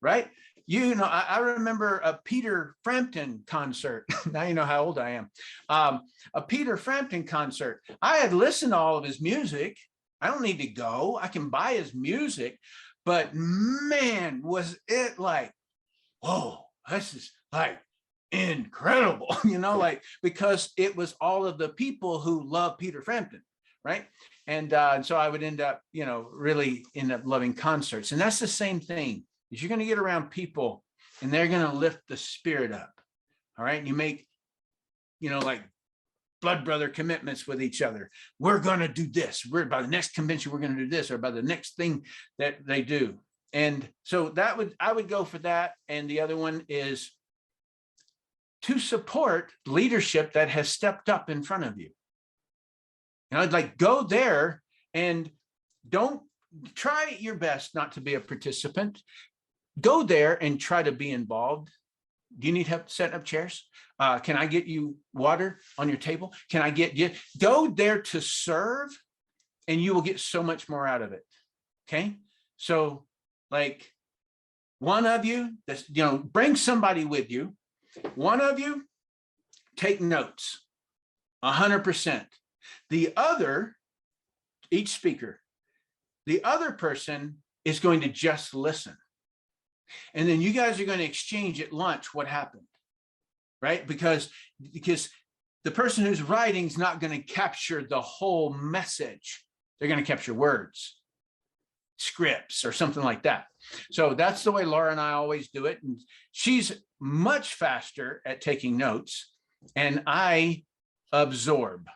right? You know, I remember a Peter Frampton concert. Now you know how old I am. A Peter Frampton concert. I had listened to all of his music. I don't need to go. I can buy his music. But man, was it like, whoa, this is like incredible, you know, like, because it was all of the people who love Peter Frampton, right? And so I would end up, you know, really end up loving concerts. And that's the same thing, is you're going to get around people and they're going to lift the spirit up. All right. And you make, you know, like blood brother commitments with each other. We're going to do this. We're by the next convention, we're going to do this, or by the next thing that they do. And so I would go for that. And the other one is to support leadership that has stepped up in front of you. You know, like, go there and don't try your best not to be a participant. Go there and try to be involved. Do you need help setting up chairs? Can I get you water on your table? Can I get you? Go there to serve, and you will get so much more out of it. Okay. So like, one of you, that's, you know, bring somebody with you. One of you, take notes, 100%. The other, each speaker, the other person is going to just listen. And then you guys are going to exchange at lunch what happened, right? Because the person who's writing is not going to capture the whole message. They're going to capture words, scripts, or something like that. So that's the way Laura and I always do it. And she's much faster at taking notes, and I absorb,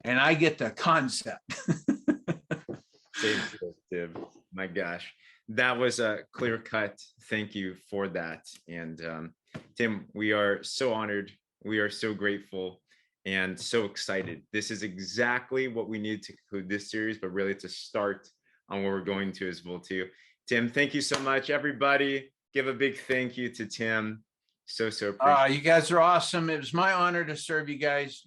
and I get the concept. My gosh, that was a clear cut. Thank you for that. And Tim, we are so honored. We are so grateful and so excited. This is exactly what we need to conclude this series, but really to start on where we're going to as well too. Tim, thank you so much. Everybody, give a big thank you to Tim. So appreciate you guys are awesome. It was my honor to serve you guys.